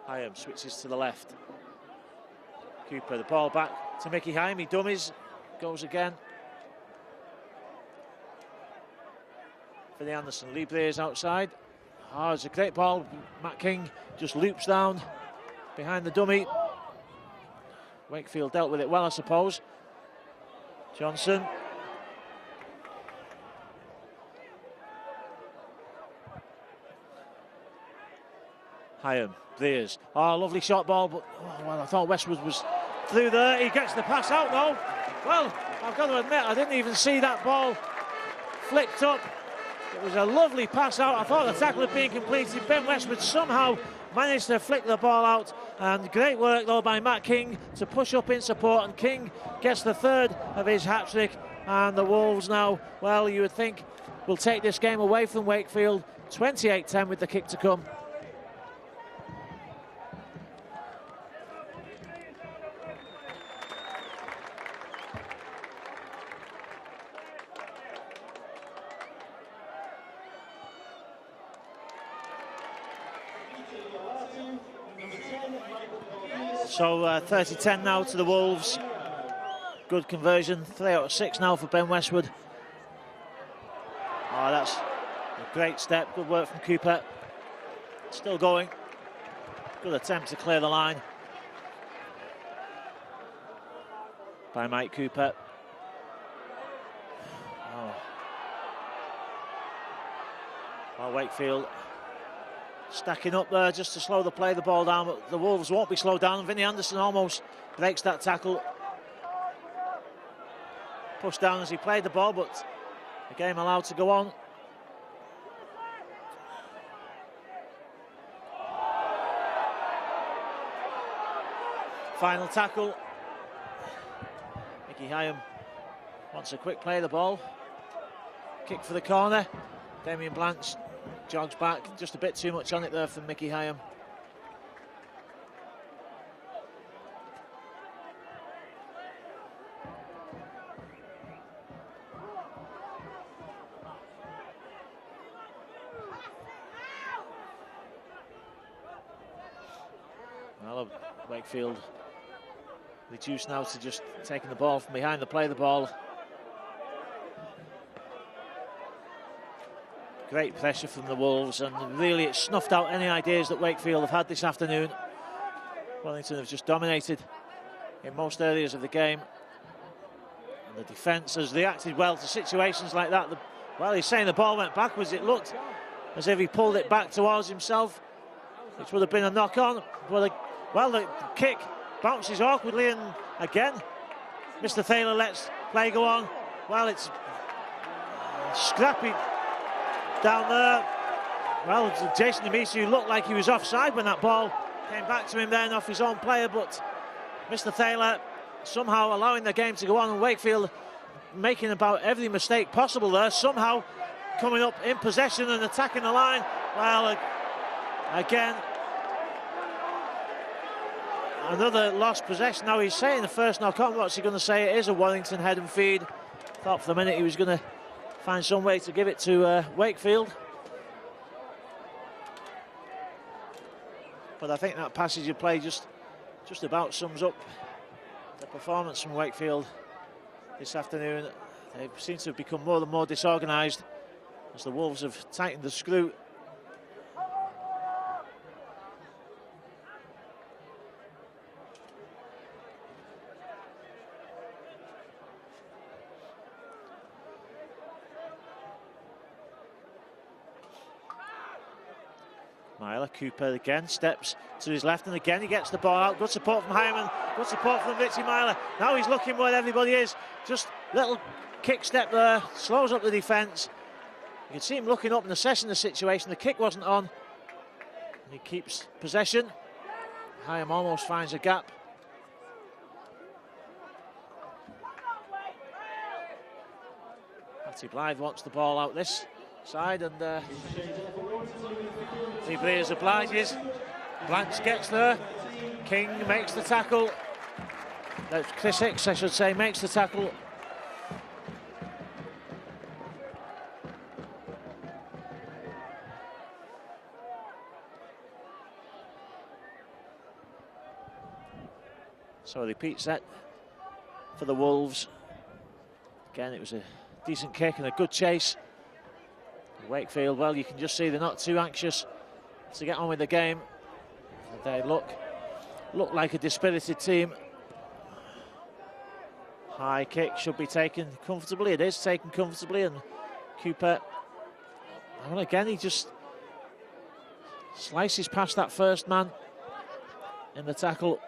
Hyam switches to the left. Cooper, the ball back to Mickey Hyam. He dummies, goes again. For the Anderson, Lee Breers outside. Oh, it's a great ball. Matt King just loops down behind the dummy. Wakefield dealt with it well, I suppose. Johnson. Hyam, Breers. Oh, lovely shot ball, but oh, well, I thought Westwood was through there. He gets the pass out though. Well, I've got to admit, I didn't even see that ball flicked up. It was a lovely pass out. I thought the tackle had been completed. Ben Westwood somehow managed to flick the ball out, and great work though by Matt King to push up in support, and King gets the third of his hat-trick, and the Wolves now, well, you would think, will take this game away from Wakefield. 28-10 with the kick to come. So 30-10 now to the Wolves. Good conversion, 3 out of 6 now for Ben Westwood. Oh, that's a great step, good work from Cooper. Still going. Good attempt to clear the line by Mike Cooper. Oh. Well, Wakefield stacking up there just to slow the play, the ball down, but the Wolves won't be slowed down. Vinnie Anderson almost breaks that tackle. Pushed down as he played the ball, but the game allowed to go on. Final tackle. Mickey Hyam wants a quick play of the ball. Kick for the corner. Damien Blanche jogs back, just a bit too much on it there from Mickey Hyam. Well, Wakefield reduced now to just taking the ball from behind the play the ball. Great pressure from the Wolves, and really it snuffed out any ideas that Wakefield have had this afternoon. Wellington have just dominated in most areas of the game. And the defence has reacted well to situations like that. Well, he's saying the ball went backwards. It looked as if he pulled it back towards himself, which would have been a knock-on. Well, the kick bounces awkwardly, and again, Mr. Thaler lets play go on. Well, it's scrappy down there. Well, Jason Amisu looked like he was offside when that ball came back to him then off his own player, but Mr. Thaler somehow allowing the game to go on, and Wakefield making about every mistake possible there, somehow coming up in possession and attacking the line. Well, again, another lost possession. Now he's saying the first knock-on. What's he going to say? It is a Warrington head and feed. Thought for the minute he was going to find some way to give it to Wakefield. But I think that passage of play just about sums up the performance from Wakefield this afternoon. They seem to have become more and more disorganised as the Wolves have tightened the screw. Myler, Cooper again, steps to his left, and again he gets the ball out. Good support from Hyman, good support from Richie Myler. Now he's looking where everybody is. Just little kick step there, slows up the defence. You can see him looking up and assessing the situation. The kick wasn't on. And he keeps possession. Hyam almost finds a gap. Matty Blythe wants the ball out this side, and De Vries obliges. Blanche gets there. King makes the tackle. Chris Hicks, I should say, makes the tackle. So a repeat set for the Wolves. Again, it was a decent kick and a good chase. Wakefield, well, you can just see they're not too anxious to get on with the game. They look like a dispirited team. High kick should be taken comfortably. It is taken comfortably, and Cooper, well, again, he just slices past that first man in the tackle.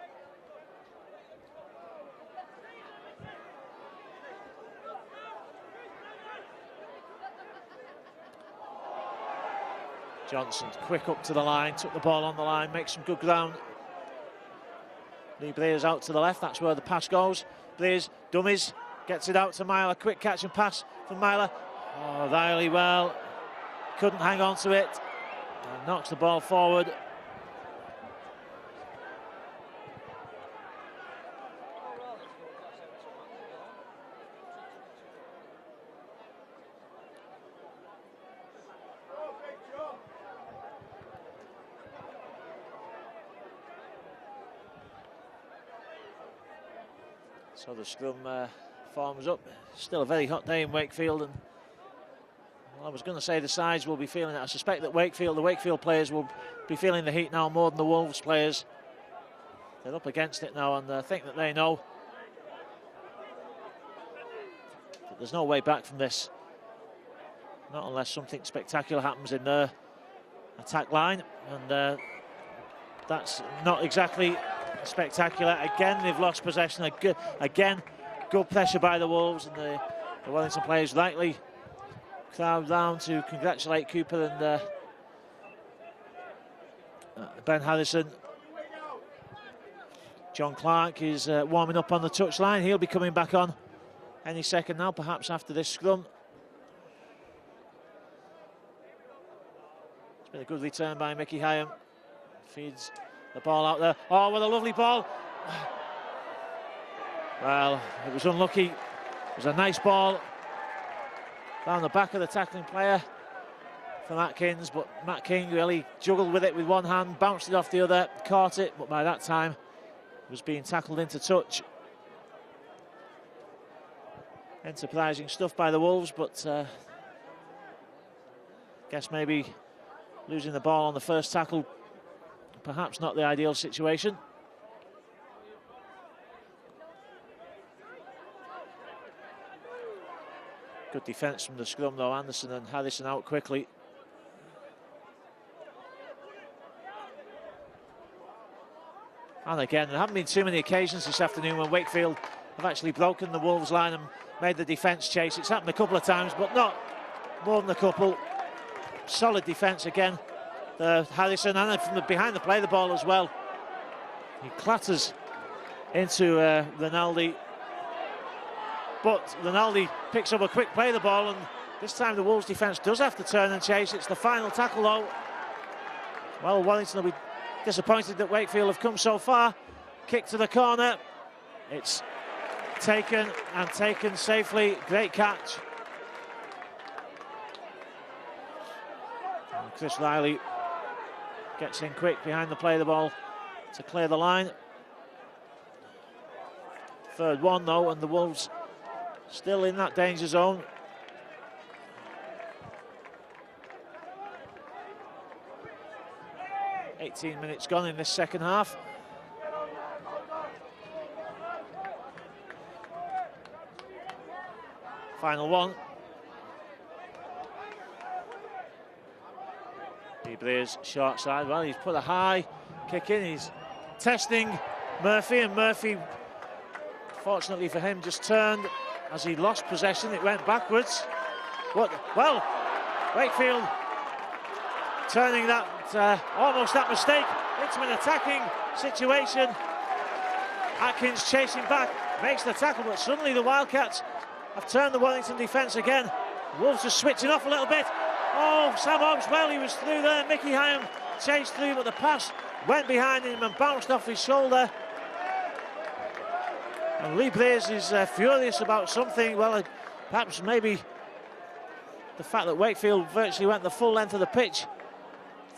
Johnson quick up to the line, took the ball on the line, makes some good ground. Lee Breers out to the left, that's where the pass goes. Breers dummies, gets it out to Myler, quick catch and pass from Myler. Oh, Riley, well, couldn't hang on to it, and knocks the ball forward. So the scrum forms up. Still a very hot day in Wakefield, and well, I was going to say the sides will be feeling it. I suspect that the Wakefield players will be feeling the heat now more than the Wolves players. They're up against it now, and I think that they know that there's no way back from this. Not unless something spectacular happens in their attack line, and that's not exactly spectacular. Again, they've lost possession. Again, good pressure by the Wolves, and the Wellington players rightly crowd down to congratulate Cooper and Ben Harrison. John Clark is warming up on the touchline. He'll be coming back on any second now, perhaps after this scrum. Been a good return by Mickey Hyam. Feeds the ball out there. Oh, what a lovely ball. Well, it was unlucky. It was a nice ball down the back of the tackling player from Atkins, but Matt King really juggled with it with one hand, bounced it off the other, caught it, but by that time was being tackled into touch. Enterprising stuff by the Wolves, but guess maybe losing the ball on the first tackle, perhaps not the ideal situation. Good defence from the scrum though, Anderson and Harrison out quickly. And again, there haven't been too many occasions this afternoon when Wakefield have actually broken the Wolves line and made the defence chase. It's happened a couple of times, but not more than a couple. Solid defence again. Harrison, and from behind the play the ball as well. He clatters into Rinaldi. But Rinaldi picks up a quick play the ball, and this time the Wolves defence does have to turn and chase. It's the final tackle though. Well, Warrington will be disappointed that Wakefield have come so far. Kick to the corner. It's taken and taken safely. Great catch. And Chris Riley gets in quick behind the play the ball to clear the line. Third one though, and the Wolves still in that danger zone. $18 minutes gone in this second half. Final one. Blair's short side. Well, he's put a high kick in. He's testing Murphy, and Murphy, fortunately for him, just turned as he lost possession. It went backwards. Well, Wakefield turning that almost that mistake into an attacking situation. Atkins chasing back, makes the tackle, but suddenly the Wildcats have turned the Warrington defence again. Wolves are switching off a little bit. Oh, Sam Hobbs, well, he was through there. Mickey Hyam chased through, but the pass went behind him and bounced off his shoulder. And Lee Blaze is furious about something. Well, perhaps maybe the fact that Wakefield virtually went the full length of the pitch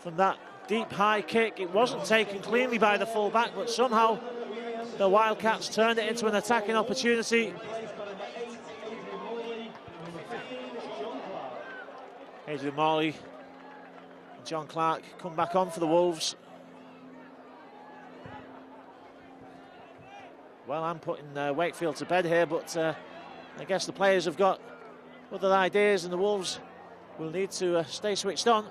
from that deep high kick. It wasn't taken cleanly by the full-back, but somehow the Wildcats turned it into an attacking opportunity. Adrian Morley and John Clark come back on for the Wolves. Well, I'm putting Wakefield to bed here, but I guess the players have got other ideas and the Wolves will need to stay switched on.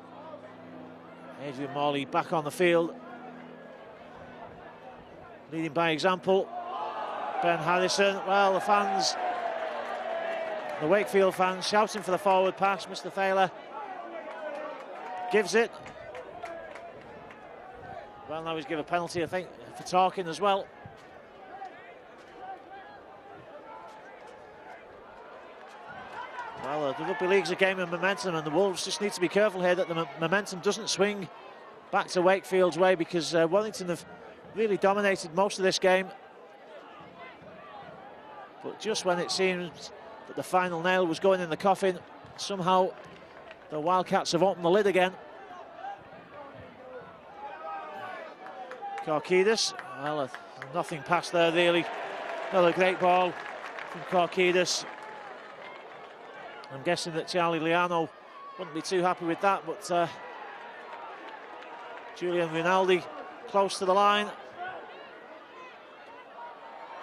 Adrian Morley back on the field, leading by example. Ben Harrison, well, the fans, the Wakefield fans shouting for the forward pass. Mr. Thaler gives it. Well, now he's given a penalty, I think, for talking as well. Well, the Rugby League's a game of momentum, and the Wolves just need to be careful here that the momentum doesn't swing back to Wakefield's way, because Warrington have really dominated most of this game. But just when it seems that the final nail was going in the coffin, somehow the Wildcats have opened the lid again. Korkidis, well, nothing past there really. Another great ball from Korkidis. I'm guessing that Charlie Liano wouldn't be too happy with that, but Julian Rinaldi close to the line.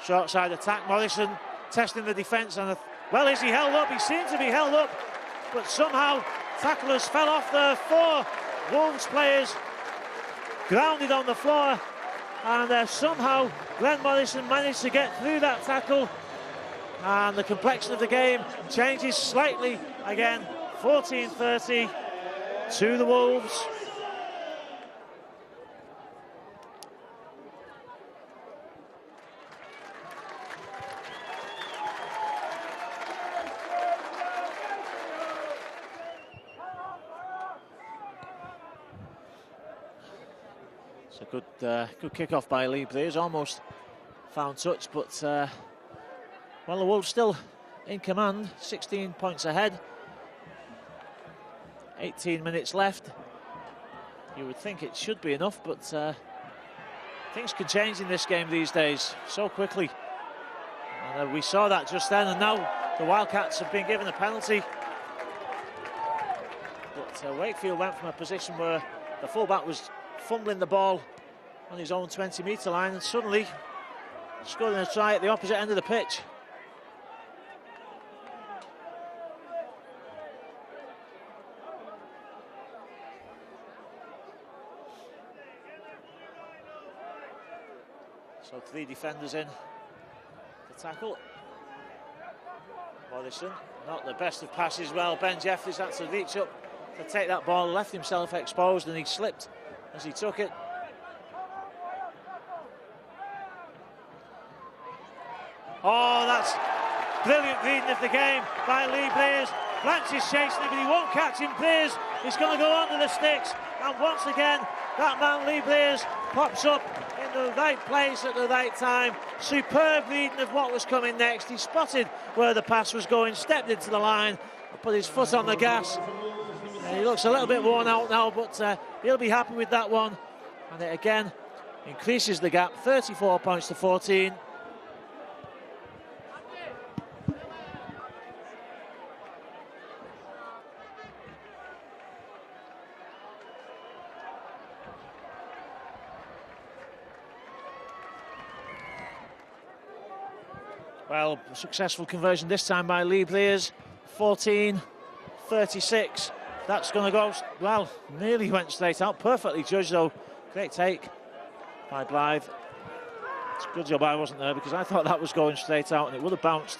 Short side attack, Morrison testing the defence, and well, is he held up? He seemed to be held up, but somehow tacklers fell off there. 4 Wolves players grounded on the floor, and somehow Glenn Morrison managed to get through that tackle, and the complexion of the game changes slightly again. 14-30 to the Wolves. a good kick-off by Lee Blaze, almost found touch, but well, the Wolves still in command, 16 points ahead, 18 minutes left. You would think it should be enough, but things can change in this game these days so quickly. And we saw that just then, and now the Wildcats have been given a penalty. But Wakefield went from a position where the fullback was fumbling the ball on his own 20-metre line, and suddenly scoring a try at the opposite end of the pitch. So 3 defenders in to tackle. Morrison, not the best of passes. Well, Ben Jeffries had to reach up to take that ball, left himself exposed, and he slipped as he took it. Oh, that's brilliant reading of the game by Lee Blaze. Blanche is chasing him, but he won't catch him. Blaze is going to go under the sticks, and once again, that man Lee Blaze pops up in the right place at the right time. Superb reading of what was coming next. He spotted where the pass was going, stepped into the line, put his foot on the gas. He looks a little bit worn out now, but he'll be happy with that one. And it again increases the gap, 34 points to 14. Well, successful conversion this time by Lee Blaze, 14-36. That's going to go, well, nearly went straight out. Perfectly judged, though. Great take by Blythe. It's a good job I wasn't there, because I thought that was going straight out and it would have bounced.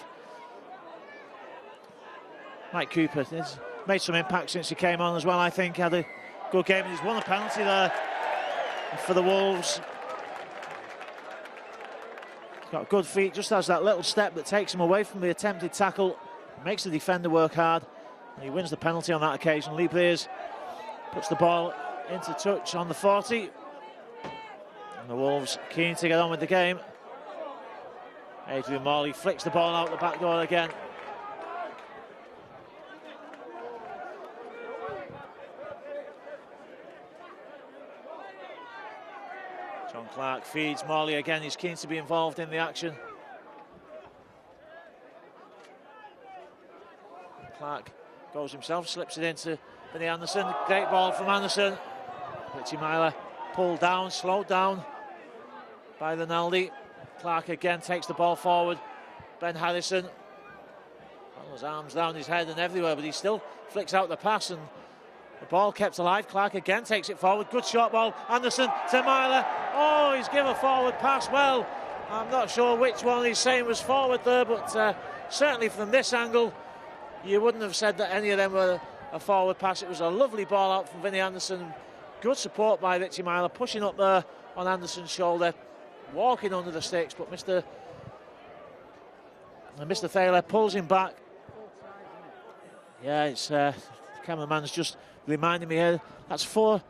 Mike Cooper has made some impact since he came on as well, I think. Had a good game, and he's won a penalty there for the Wolves. Got good feet, just has that little step that takes him away from the attempted tackle, makes the defender work hard, and he wins the penalty on that occasion. Lee Blaze puts the ball into touch on the 40, and the Wolves keen to get on with the game. Adrian Morley flicks the ball out the back door again. John Clark feeds Morley again. He's keen to be involved in the action. Clark goes himself, slips it into Vinny Anderson. Great ball from Anderson. Richie Myler pulled down, slowed down by Rinaldi. Clark again takes the ball forward. Ben Harrison, well, his arms down his head and everywhere, but he still flicks out the pass, and the ball kept alive. Clark again takes it forward. Good short ball. Anderson to Myler. Oh, he's given a forward pass. Well, I'm not sure which one he's saying was forward there, but certainly from this angle, you wouldn't have said that any of them were a forward pass. It was a lovely ball out from Vinny Anderson. Good support by Richie Myler, pushing up there on Anderson's shoulder, walking under the sticks, but Mr. Thaler pulls him back. Yeah, it's the cameraman's just reminding me here, that's 4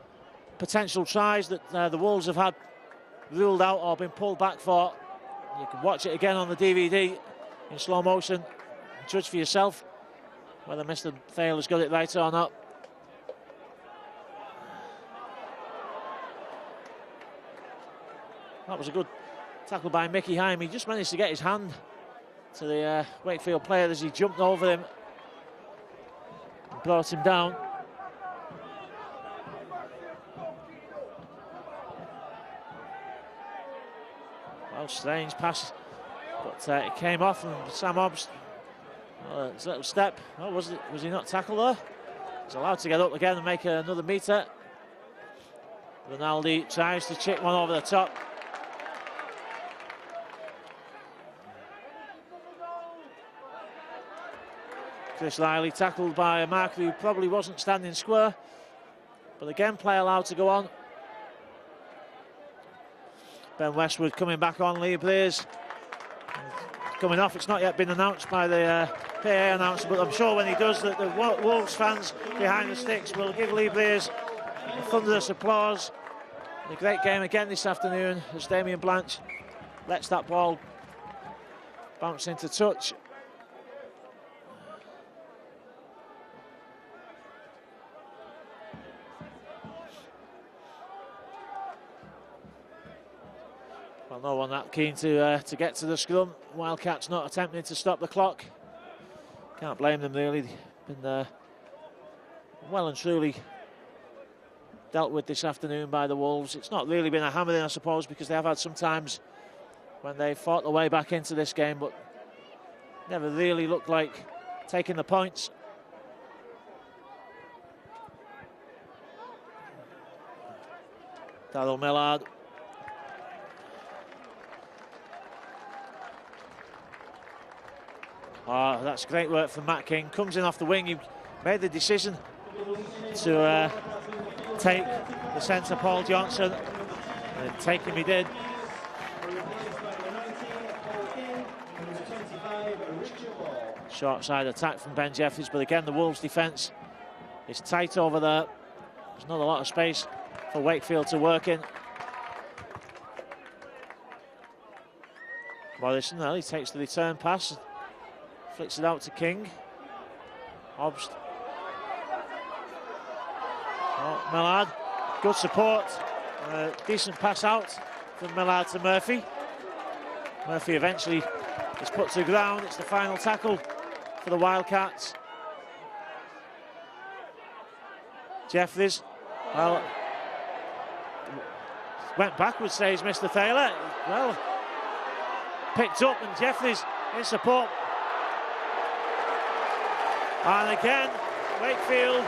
potential tries that the Wolves have had ruled out or been pulled back for. You can watch it again on the DVD in slow motion and judge for yourself whether Mr. Thaler's got it right or not. That was a good tackle by Mickey Heim. He just managed to get his hand to the Wakefield player as he jumped over him and brought him down. Well, strange pass, but it came off, and Sam Hobbs, his little step. Oh, was he not tackled there? He's allowed to get up again and make another metre. Rinaldi tries to chip one over the top. Chris Riley tackled by a marker who probably wasn't standing square, but again, play allowed to go on. Ben Westwood coming back on. Lee Blaze coming off. It's not yet been announced by the PA announcer, but I'm sure when he does that, the Wolves fans behind the sticks will give Lee Blaze a thunderous applause. A great game again this afternoon as Damien Blanche lets that ball bounce into touch. Well, no one that keen to get to the scrum. Wildcats not attempting to stop the clock. Can't blame them really. Been well and truly dealt with this afternoon by the Wolves. It's not really been a hammering, I suppose, because they have had some times when they fought their way back into this game, but never really looked like taking the points. Darryl Millard. Oh, that's great work from Matt King. Comes in off the wing. He made the decision to take the centre, Paul Johnson, and take him he did. Short side attack from Ben Jeffries, but again the Wolves defence is tight over there. There's not a lot of space for Wakefield to work in. Morrison, well, he takes the return pass, flicks it out to King. Hobbs. Oh, Millard, good support. Decent pass out from Millard to Murphy. Murphy eventually is put to the ground. It's the final tackle for the Wildcats. Jeffries, well, went backwards, says Mr. Thaler. Well, picked up, and Jeffries in support. And again, Wakefield,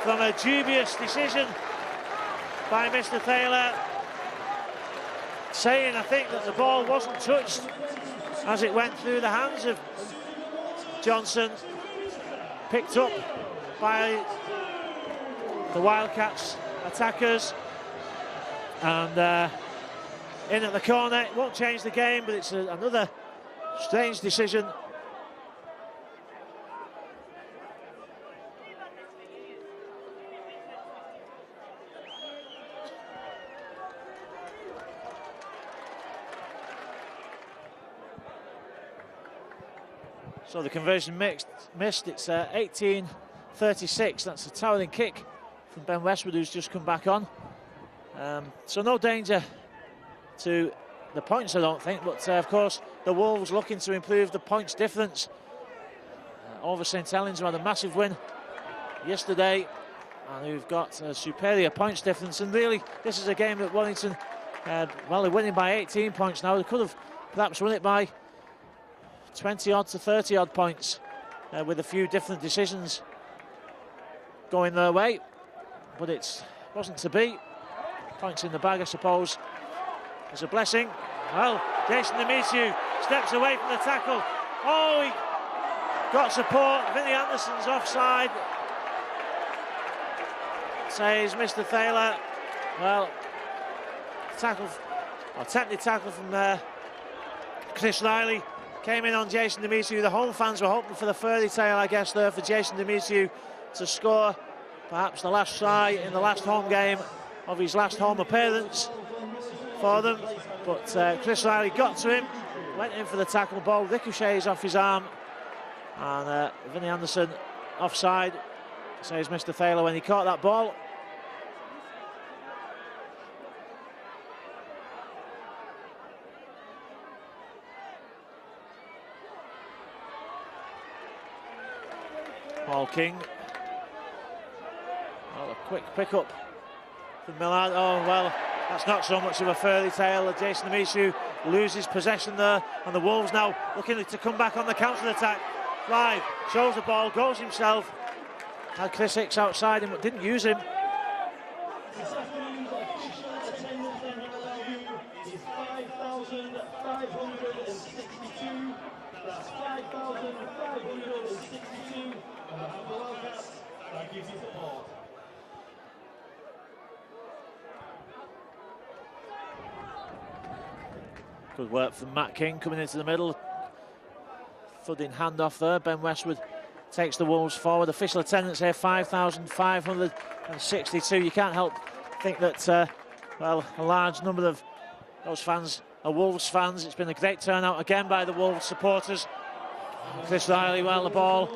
from a dubious decision by Mr. Thaler, saying, I think, that the ball wasn't touched as it went through the hands of Johnson, picked up by the Wildcats attackers, and in at the corner. It won't change the game, but it's another strange decision. So the conversion missed. It's 18-36. That's a towering kick from Ben Westwood, who's just come back on. So no danger to the points, I don't think. But of course, the Wolves looking to improve the points difference over St Helens, who had a massive win yesterday, and who've got a superior points difference. And really, this is a game that Warrington, well, they're winning by 18 points now. They could have perhaps won it by 20-odd to 30-odd points with a few different decisions going their way, but it wasn't to be. Points in the bag, I suppose, is a blessing. Well, Jason Demetriou steps away from the tackle. Oh, he got support. Vinnie Anderson's offside, says Mr. Thaler. Well, attempted tackle from Chris Riley. Came in on Jason Demetriou. The home fans were hoping for the fairy tale, I guess, there for Jason Demetriou to score perhaps the last try in the last home game of his last home appearance for them. But Chris Riley got to him, went in for the tackle. Ball ricochets off his arm, and Vinnie Anderson offside, says Mr. Thaler when he caught that ball. Paul King. Well, a quick pick-up from Millard. Oh, well, that's not so much of a fairy tale. Jason Demetriou loses possession there, and the Wolves now looking to come back on the counter-attack. Clive shows the ball, goes himself. Had Chris Hicks outside him, but didn't use him. Good work from Matt King coming into the middle. Thudding handoff there. Ben Westwood takes the Wolves forward. Official attendance here, 5,562. You can't help think that well, a large number of those fans are Wolves fans. It's been a great turnout again by the Wolves supporters. Chris Riley, well, the ball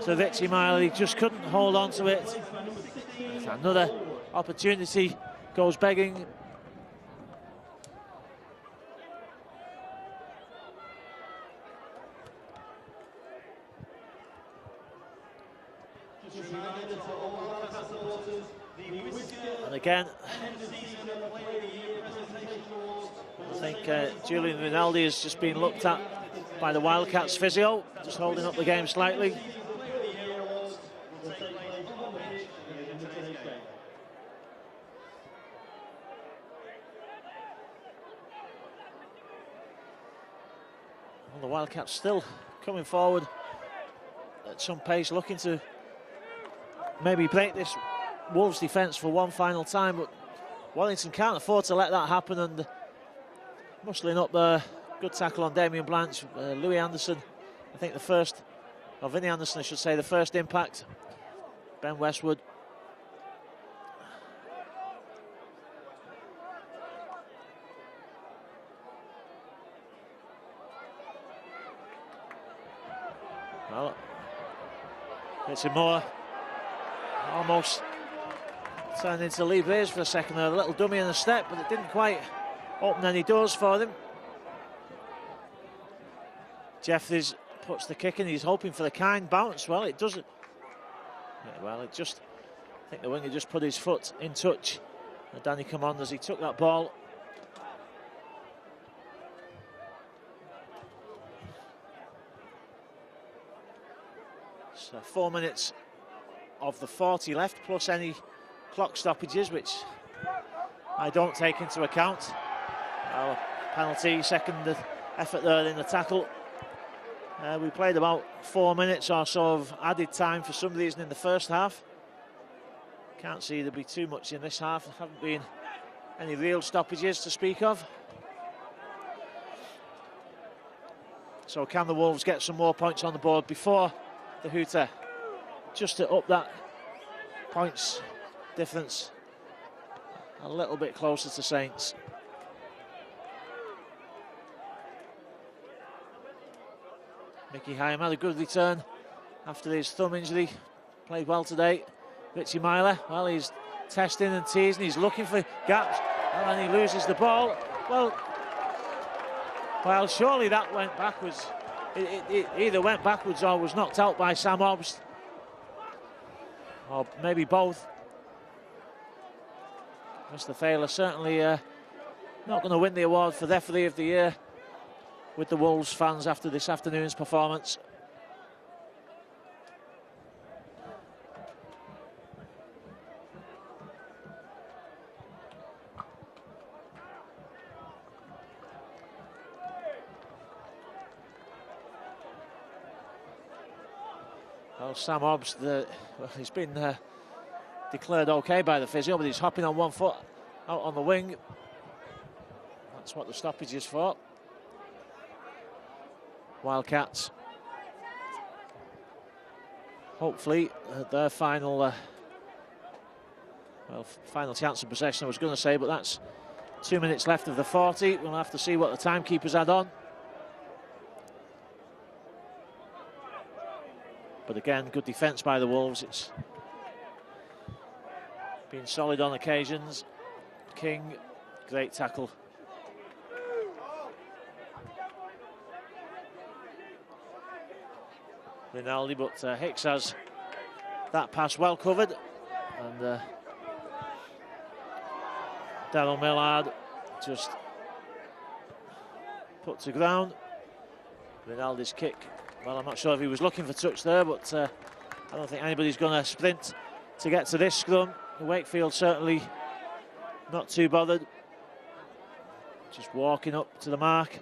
to Richie Miley, just couldn't hold on to it. Another opportunity goes begging. And again, I think Julian Rinaldi has just been looked at by the Wildcats physio, just holding up the game slightly. Well, the Wildcats still coming forward at some pace, looking to maybe break this Wolves defence for one final time, but Warrington can't afford to let that happen, and muscling up there. Good tackle on Damien Blanche. Louis Anderson, I think the first, or Vinnie Anderson I should say, the first impact. Ben Westwood. Well, it's more almost turned into Lee Braze for a second there. A little dummy in the step, but it didn't quite open any doors for them. Jeffries puts the kick in. He's hoping for the kind bounce. Well, it doesn't. Yeah, well, it just, I think the winger just put his foot in touch. And Danny Command as he took that ball. So 4 minutes of the 40 left, plus any clock stoppages, which I don't take into account. Well, penalty, second effort there in the tackle. We played about 4 minutes or so of added time for some reason in the first half. Can't see there'll be too much in this half. There haven't been any real stoppages to speak of. So can the Wolves get some more points on the board before the hooter, just to up that points difference a little bit closer to Saints? Mickey Hyam had a good return after his thumb injury. Played well today. Richie Myler, well, he's testing and teasing. He's looking for gaps, and then he loses the ball. Well, surely that went backwards. It either went backwards or was knocked out by Sam Hobbs, or maybe both. Mr. Thaler certainly not going to win the award for referee of the year with the Wolves fans after this afternoon's performance. Well, Sam Hobbs, he's been declared okay by the physio, but he's hopping on one foot out on the wing. That's what the stoppage is for. Wildcats, hopefully their final final chance of possession, I was going to say, but that's 2 minutes left of the 40. We'll have to see what the timekeepers add on. But again, good defence by the Wolves. It's been solid on occasions. King, great tackle. Rinaldi, but Hicks has that pass well covered, and Daryl Millard just put to ground. Rinaldi's kick, well, I'm not sure if he was looking for touch there, but I don't think anybody's going to sprint to get to this scrum. Wakefield certainly not too bothered, just walking up to the mark.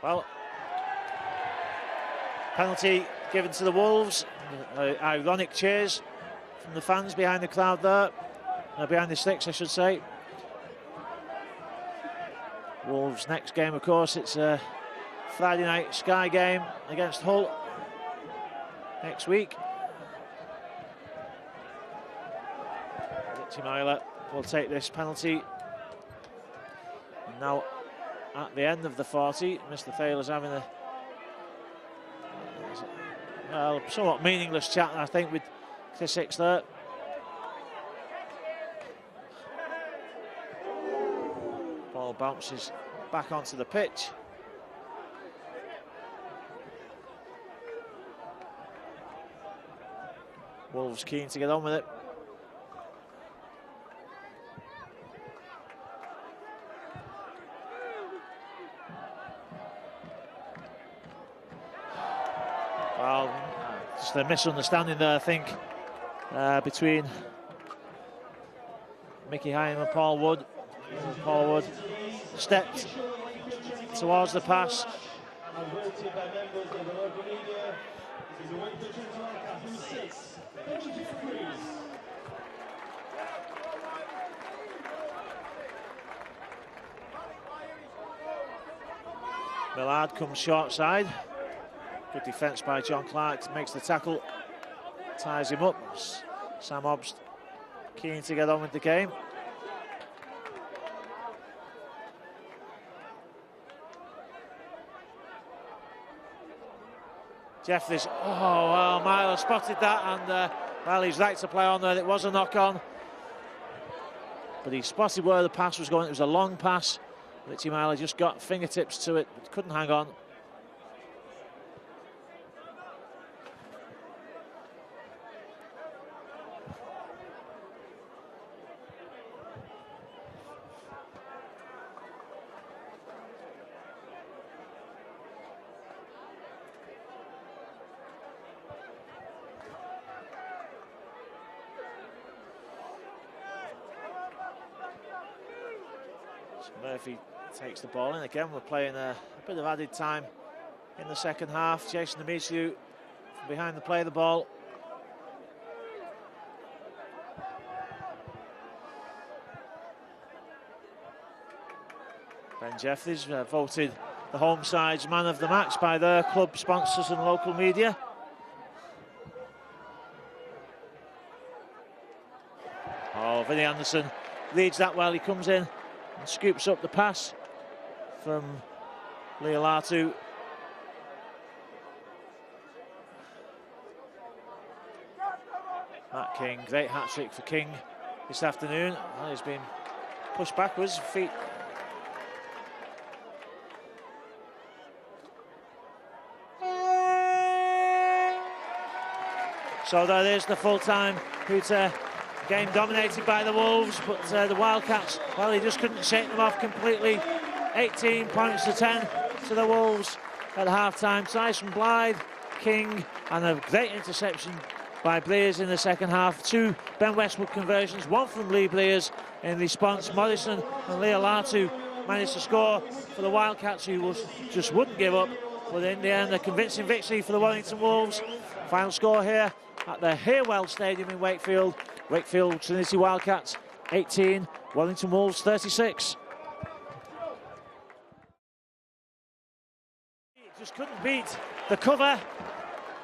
Well, penalty given to the Wolves. Ironic cheers from the fans behind the crowd there. Behind the sticks, I should say. Wolves' next game, of course, it's a Friday night Sky game against Hull next week. Richie Myler will take this penalty. And now, at the end of the 40, Mr. Thaler's having a somewhat meaningless chat, I think, with Chris Hicks there. Ball bounces back onto the pitch. Wolves keen to get on with it. Well, just a misunderstanding there, I think, between Mickey Hyam and Paul Wood. Paul Wood stepped towards the pass. Millard comes short side. Good defence by John Clark, makes the tackle, ties him up. Sam Hobbs keen to get on with the game. Jeffries, oh, well, Myler spotted that, and well, he's right to play on there. It was a knock on, but he spotted where the pass was going. It was a long pass. Richie Myler just got fingertips to it, but couldn't hang on. Murphy takes the ball in. Again, we're playing a bit of added time in the second half. Jason Amisu from behind the play of the ball. Ben Jeffries voted the home side's man of the match by their club sponsors and local media. Oh, Vinnie Anderson leads that well. He comes in and scoops up the pass from Leolatu. Matt King, great hat-trick for King this afternoon. Well, he's been pushed backwards, feet. So there is the full-time Hooter game dominated by the Wolves, but the Wildcats, well, he just couldn't shake them off completely. 18 points to 10 to the Wolves at half-time. Tyson Blythe, King, and a great interception by Blears in the second half. 2 Ben Westwood conversions, 1 from Lee Blears in response. Morrison and Leolatu managed to score for the Wildcats, who just wouldn't give up. But in the end, a convincing victory for the Warrington Wolves. Final score here at the Haywell Stadium in Wakefield. Wakefield Trinity Wildcats 18, Warrington Wolves 36. Just couldn't beat the cover,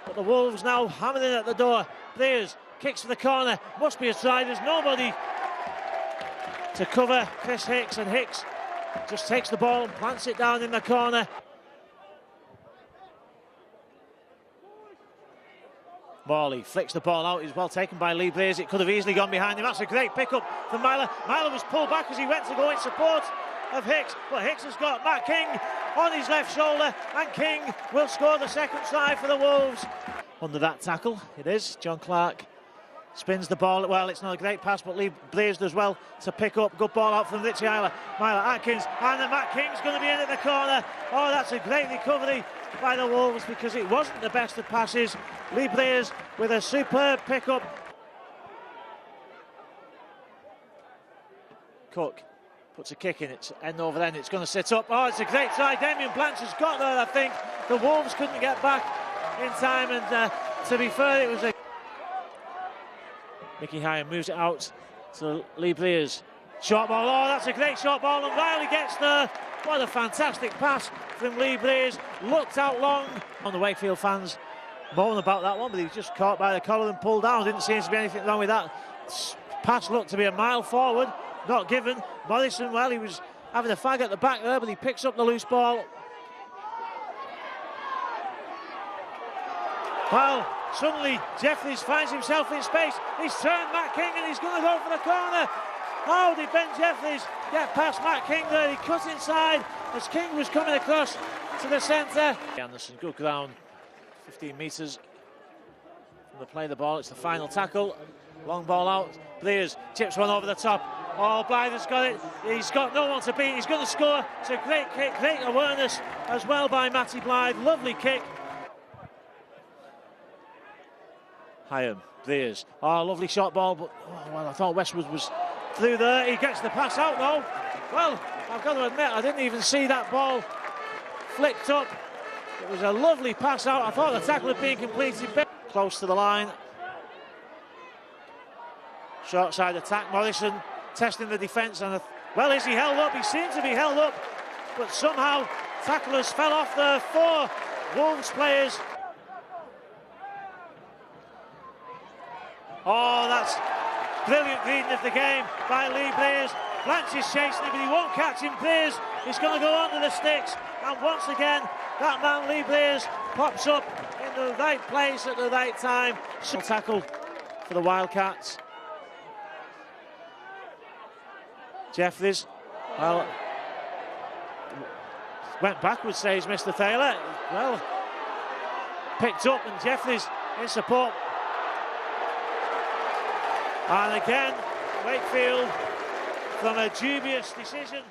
but the Wolves now hammering at the door. Blears kicks for the corner, must be a try. There's nobody to cover Chris Hicks, and Hicks just takes the ball and plants it down in the corner. Morley flicks the ball out. He's well taken by Lee Blears. It could have easily gone behind him. That's a great pickup from Myler. Myler was pulled back as he went to go in support of Hicks, but Hicks has got Matt King on his left shoulder, and King will score the second try for the Wolves. Under that tackle, it is. John Clark spins the ball. Well, it's not a great pass, but Lee Blears does well to pick up. Good ball out from Richie Myler. Atkins, and then Matt King's going to be in at the corner. Oh, that's a great recovery by the Wolves, because it wasn't the best of passes. Lee Blears with a superb pickup. Cook puts a kick in, it's end over end, it's going to sit up. Oh, it's a great try. Damien Blanche has got there, I think. The Wolves couldn't get back in time, and to be fair, it was a... Mickey Hyam moves it out to Lee Blears. Short ball, oh, that's a great short ball, and Riley gets there. What a fantastic pass from Lee Blears. Looked out long. On the Wakefield fans moan about that one, but he was just caught by the collar and pulled down. Didn't seem to be anything wrong with that. Pass looked to be a mile forward, not given. Morrison, well, he was having a fag at the back there, but he picks up the loose ball. Well, suddenly Jeffries finds himself in space. He's turned Matt King and he's going to go for the corner. How did Ben Jeffries get past Matt King there? He cut inside as King was coming across to the centre. Anderson, good ground, 15 metres from the play of the ball. It's the final tackle. Long ball out. Blears chips one over the top. Oh, Blythe has got it. He's got no one to beat. He's going to score. It's a great kick, great awareness as well by Matty Blythe. Lovely kick. Hyam, Blears. Oh, lovely shot ball, but well, I thought Westwood was through there. He gets the pass out though. Well, I've got to admit, I didn't even see that ball flicked up. It was a lovely pass out. I thought the tackle had been completed close to the line. Short side attack. Morrison testing the defence, and well, is he held up? He seems to be held up, but somehow tacklers fell off there. 4 Wolves players. Oh, that's brilliant reading of the game by Lee Blears. Blanche is chasing him, but he won't catch him. Blears is going to go under the sticks, and once again, that man Lee Blears pops up in the right place at the right time. So tackle for the Wildcats. Jeffries, well, went backwards, says Mr. Thaler. Well, picked up, and Jeffries in support. And again, Wakefield from a dubious decision.